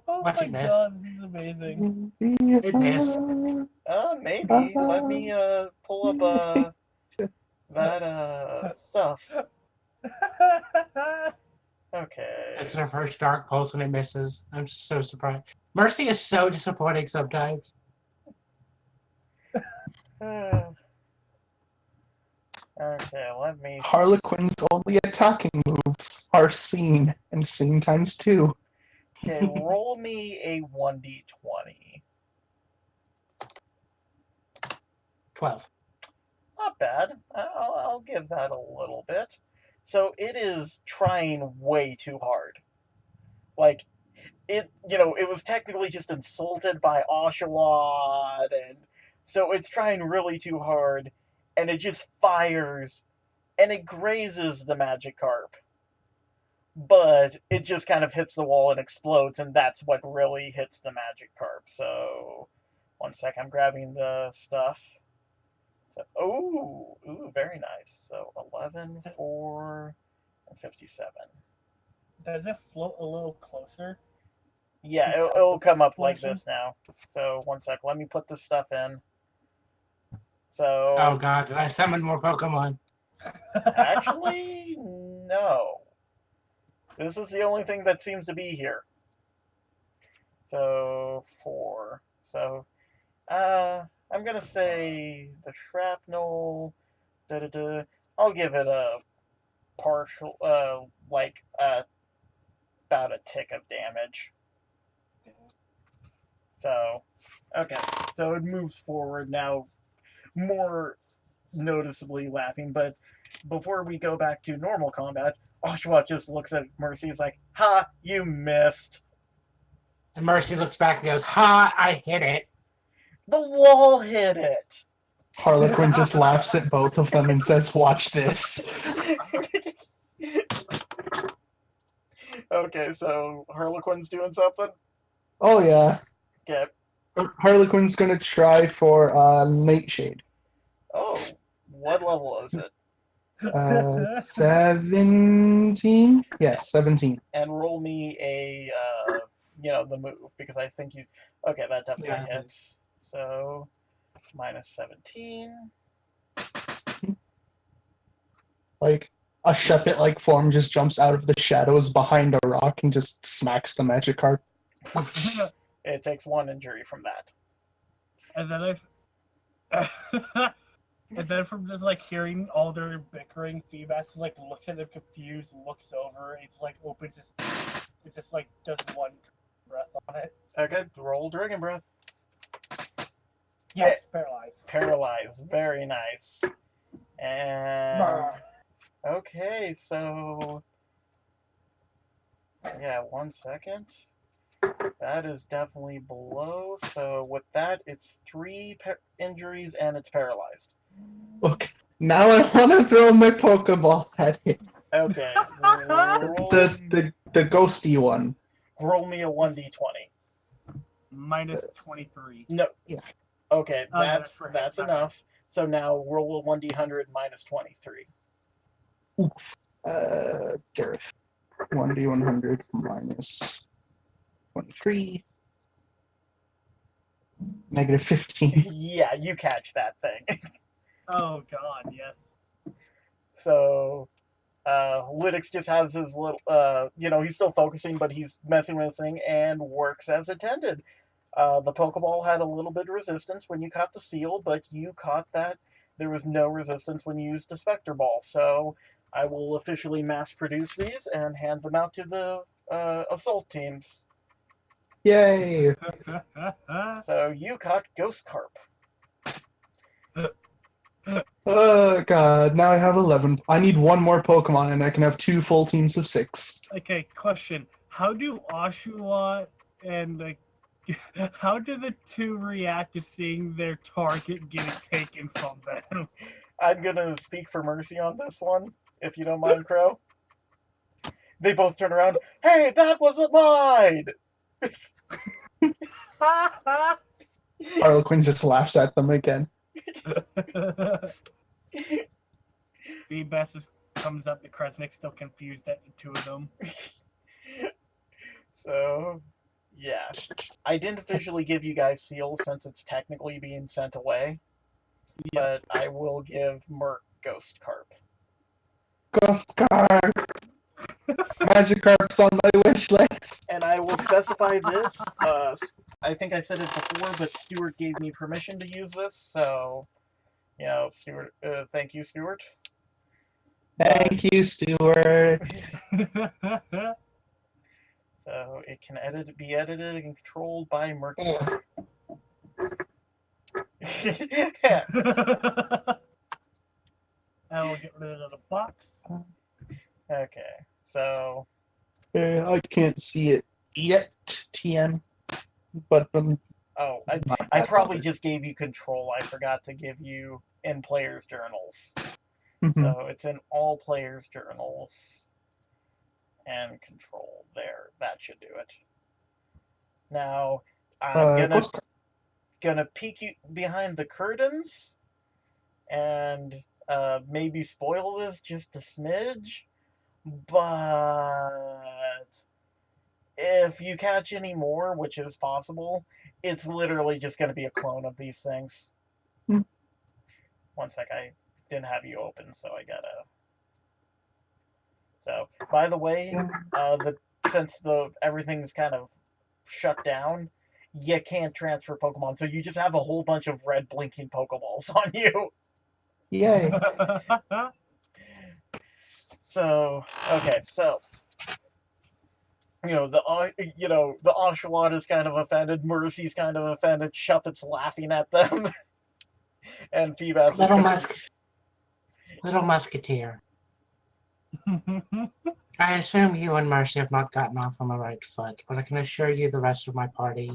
Oh Watch my it miss. god, this is amazing. It missed. Maybe. Let me pull up that stuff. Okay. It's her first dark pulse and it misses. I'm so surprised. Mercy is so disappointing sometimes. Okay, let me... Harlequin's only attacking moves are seen, and seen times 2. Okay, roll me a 1d20. 12. Not bad. I'll give that a little bit. So it is trying way too hard. Like, it was technically just insulted by Oshawott, and so it's trying really too hard, and it just fires, and it grazes the Magikarp. But it just kind of hits the wall and explodes, and that's what really hits the Magikarp. So, one sec, I'm grabbing the stuff. So, ooh, very nice. So, 11, 4, and 57. Does it float a little closer? Yeah, it'll come up like this now. So, one sec, let me put this stuff in. So... Oh god, did I summon more Pokemon? Actually, no. This is the only thing that seems to be here. So, 4. So, I'm gonna say the shrapnel. I'll give it a partial, about a tick of damage. So, okay. So it moves forward now, more noticeably laughing. But before we go back to normal combat, Oshawott just looks at Mercy. He's like, "Ha! You missed." And Mercy looks back and goes, "Ha! I hit it." The wall hit it. Harlequin just laughs at both of them and says, "Watch this." Okay, so Harlequin's doing something? Oh yeah. Okay. Harlequin's gonna try for Nightshade. Oh, what level is it? 17? Yes, 17. And roll me a, the move, because I think you... Okay, that definitely hits. So, minus 17. Like, a Shuppet-like form just jumps out of the shadows behind a rock and just smacks the Magikarp. It takes 1 injury from that. And then and then from just like hearing all their bickering, Feebas like looks at them confused, looks over, it's like opens it just like does one breath on it. Okay, roll Dragon Breath. Yes, paralyzed. Paralyzed, very nice. And... Okay, so... Yeah, 1 second. That is definitely below. So with that, it's 3 injuries and it's paralyzed. Okay, now I want to throw my Pokeball at it. Okay. Roll, The ghosty one. roll me a 1d20. Minus 23. No. Yeah. Okay, Oh, no, that's for him. that's My bad. enough. So now roll a 1d100 minus 23. Gareth. 1d100 minus 23. Negative 15. Yeah, you catch that thing. Oh god, yes. So, Lytix just has his little, he's still focusing, but he's messing with this thing and works as intended. The Pokeball had a little bit of resistance when you caught the seal, but you caught that there was no resistance when you used the Spectre Ball. So I will officially mass produce these and hand them out to the assault teams. Yay! So you caught Ghost Carp. Oh god, now I have 11. I need one more Pokemon and I can have 2 full teams of 6. Okay, question. How do Oshawott and how do the two react to seeing their target getting taken from them? I'm gonna speak for Mercy on this one, if you don't mind, Crow. They both turn around. Hey, that wasn't mine! Harlequin just laughs at them again. Feedback just comes up to Kresnik, still confused at the two of them. So, yeah. I didn't officially give you guys seals since it's technically being sent away. But I will give Merc Ghost Carp. Ghost Carp! Magikarp's on my wish list. And I will specify this. I think I said it before, but Stuart gave me permission to use this, so Stuart. Thank you, Stuart. Thank you, Stuart. So it can be edited and controlled by Mercury. I will get rid of the box. Okay, so I can't see it yet, TN. But I probably just gave you control. I forgot to give you in players' journals. So it's in all players' journals and control. There, that should do it. Now I'm gonna peek you behind the curtains and maybe spoil this just a smidge, but if you catch any more, which is possible, it's literally just going to be a clone of these things. One sec, I didn't have you open, so I gotta. So, by the way, since everything's kind of shut down, you can't transfer Pokemon, so you just have a whole bunch of red blinking Pokeballs on you. Yay. So, okay, so the Oshawott is kind of offended, Mercy's kind of offended, Shuppet's laughing at them, and Feebas Little Musketeer. I assume you and Mercy have not gotten off on the right foot, but I can assure you the rest of my party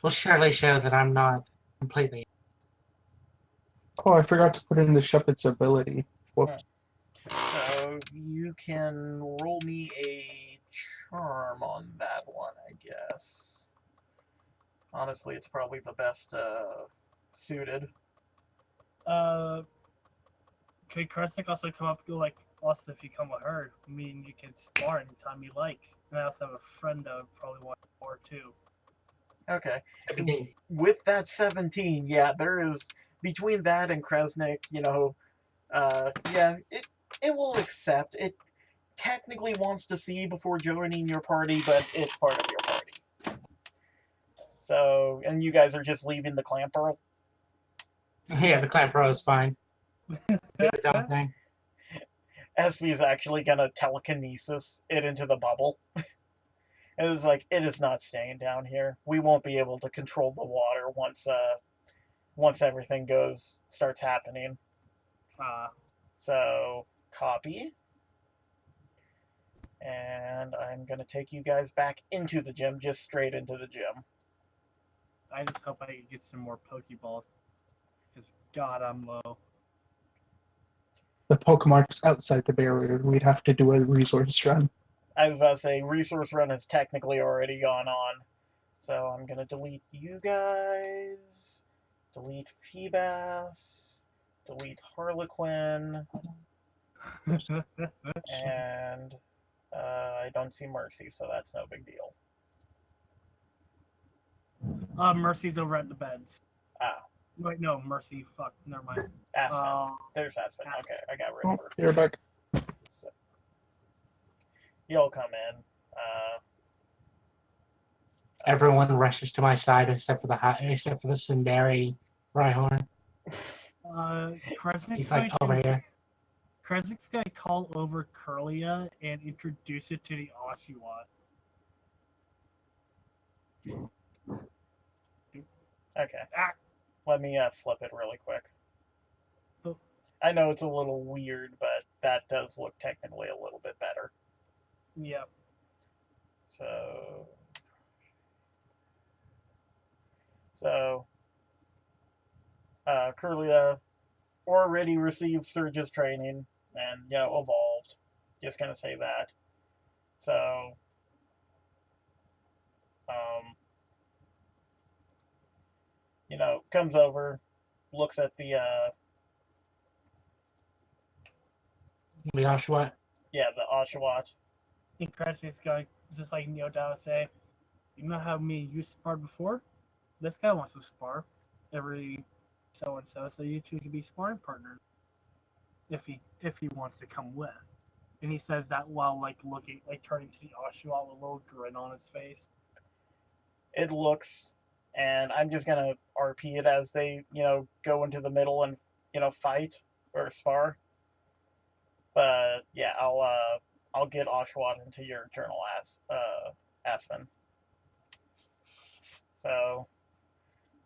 will surely show that I'm not completely. Oh, I forgot to put in the Shuppet's ability. Whoops. So you can roll me a charm on that one, I guess. Honestly, it's probably the best suited. Could Kresnik also come up also if you come with her, I mean, you can spar anytime you like. And I also have a friend that would probably want more too. Okay. 17. With that 17, yeah, there is, between that and Kresnik, it will accept. It technically wants to see before joining your party, but it's part of your party. So, and you guys are just leaving the Clamp Pearl? Yeah, the Clampro is fine. Do its own thing. Espy is actually going to telekinesis it into the bubble. And it's like, it is not staying down here. We won't be able to control the water once everything starts happening. So, copy. And I'm going to take you guys back into the gym, just straight into the gym. I just hope I can get some more Pokeballs. Because, God, I'm low. the Pokemon's outside the barrier, we'd have to do a resource run. I was about to say, resource run has technically already gone on. So I'm going to delete you guys, delete Feebas, delete Harlequin, and I don't see Mercy, so that's no big deal. Mercy's over at the beds. Ah. Wait, no, Mercy. Fuck, never mind. Aspen. There's Aspen. Okay, I got rid of her. You're back. So, you'll come in. Everyone rushes to my side except for the Sundari Rhyhorn. He's like over here. Kresik's gonna call over Curlia and introduce it to the Oshawott. Okay. Let me flip it really quick. Oh. I know it's a little weird, but that does look technically a little bit better. Yep. So, Curlia already received Surge's training and, evolved. Just gonna say that. So, comes over, looks at the Oshawott? Yeah, the Oshawott. And Kresik's going just like kneel down and say, "You know how me and you sparred before? This guy wants to spar every so and so you two can be sparring partners if he wants to come with." And he says that while turning to the Oshawott with a little grin on his face. It looks, and I'm just gonna RP it as they go into the middle and fight or spar. But yeah, I'll get Oshawott into your journal Aspen. So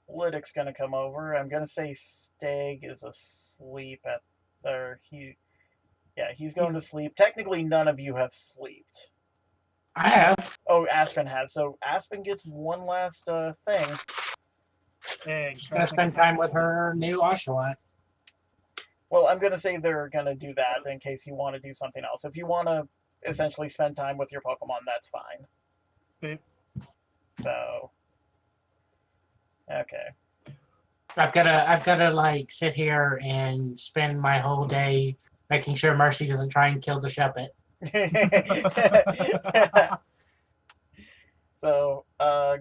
Lytic's gonna come over. I'm gonna say Stag is asleep at there. He's going to sleep. Technically, none of you have slept. I have. Oh, Aspen has. So Aspen gets one last thing. She's gonna spend time with her new Oshawott. Well, I'm gonna say they're gonna do that in case you want to do something else. If you want to essentially spend time with your Pokemon, that's fine. Okay. So, okay. I've gotta like sit here and spend my whole day making sure Mercy doesn't try and kill the Shuppet. So,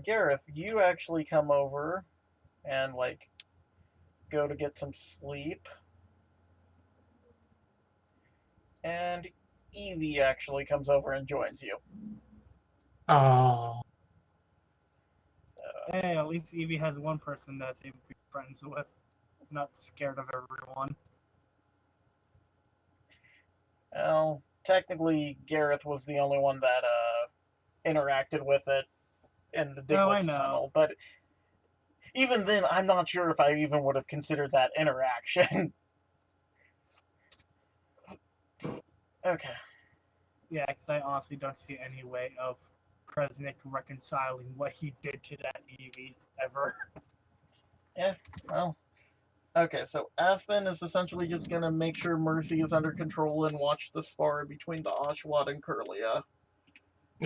Gareth, you actually come over and go to get some sleep. And Eevee actually comes over and joins you. Oh. So, hey, at least Eevee has one person that's able to be friends with, not scared of everyone. well, technically, Gareth was the only one that interacted with it in the Diglett's tunnel. But even then, I'm not sure if I even would have considered that interaction. Okay. Yeah, because I honestly don't see any way of Kresnik reconciling what he did to that Eevee ever. Yeah, well. Okay, so Aspen is essentially just going to make sure Mercy is under control and watch the spar between the Oshawott and Curlia.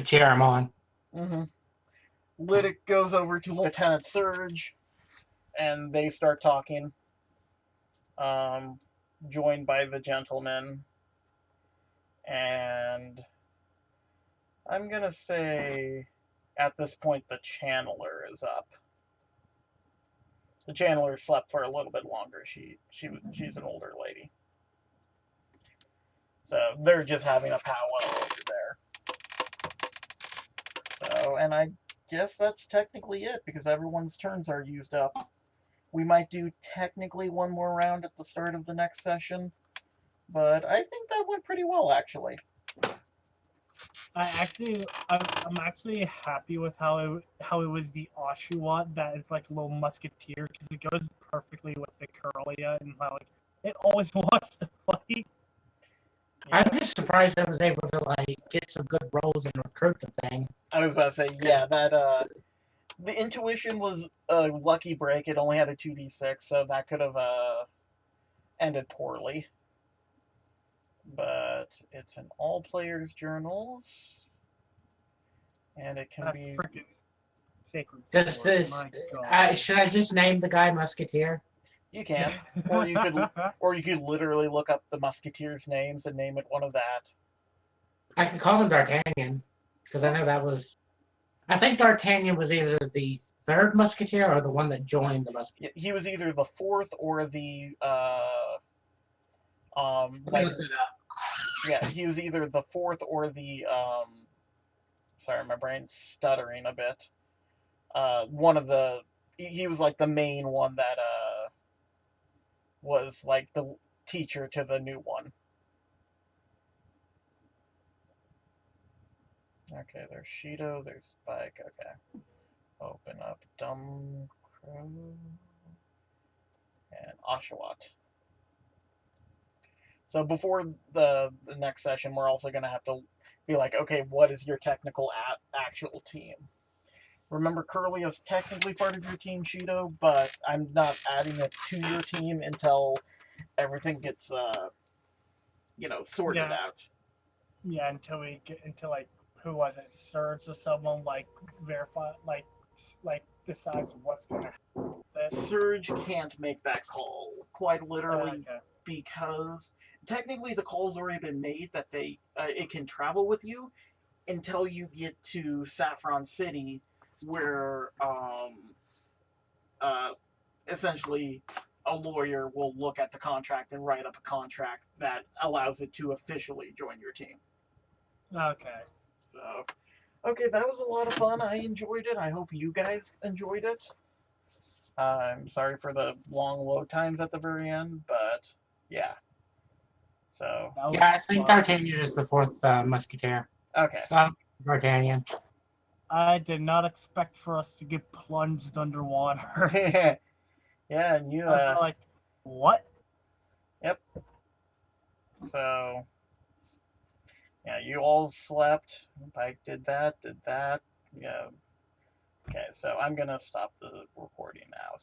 Cheer him on. Mm-hmm. Lytic goes over to Lieutenant Surge, and they start talking, joined by the gentleman. And I'm going to say at this point the Channeler is up. The Channeler slept for a little bit longer. She's an older lady. So they're just having a powwow over there. So, and I guess that's technically it, because everyone's turns are used up. We might do technically one more round at the start of the next session, but I think that went pretty well, actually. I'm actually happy with how it was the Oshawott that is like a little musketeer, because it goes perfectly with the Curlia and how it always wants to fight. I'm just surprised I was able to get some good rolls and recruit the thing. I was about to say, yeah, that the intuition was a lucky break. It only had a 2d6, so that could have ended poorly. but it's in all players' journals, and it can That be. freaking sacred Does sword, this? my God. Should I just name the guy Musketeer? You can, or you could literally look up the Musketeers' names and name it one of that. I could call him D'Artagnan, because I know that was. I think D'Artagnan was either the third Musketeer or the one that joined the Musketeers. He was either the fourth or the Let me look it up. yeah, he was either the fourth or the sorry, my brain's stuttering a bit. One of the he was like the main one that was like the teacher to the new one. Okay, there's Shido, there's Spike. Okay, open up Dumb Crow and Oshawott. So before the next session, we're also going to have to be like, okay, what is your technical actual team? Remember, Curly is technically part of your team, Shido, but I'm not adding it to your team until everything gets, sorted out. Yeah, until we get like who was it, Surge or someone like verify like decides what's gonna happen. Surge can't make that call, quite literally, Okay. because technically the call's already been made that it can travel with you until you get to Saffron City, where essentially a lawyer will look at the contract and write up a contract that allows it to officially join your team. Okay. So, okay, that was a lot of fun. I enjoyed it. I hope you guys enjoyed it. I'm sorry for the long load times at the very end, but yeah. So. Yeah, I think D'Artagnan is the fourth Musketeer. Okay. So, D'Artagnan. I did not expect for us to get plunged underwater. Yeah, and you. I felt like, what? Yep. So. Yeah, you all slept. Pike did that. Yeah. Okay, so I'm gonna stop the recording now.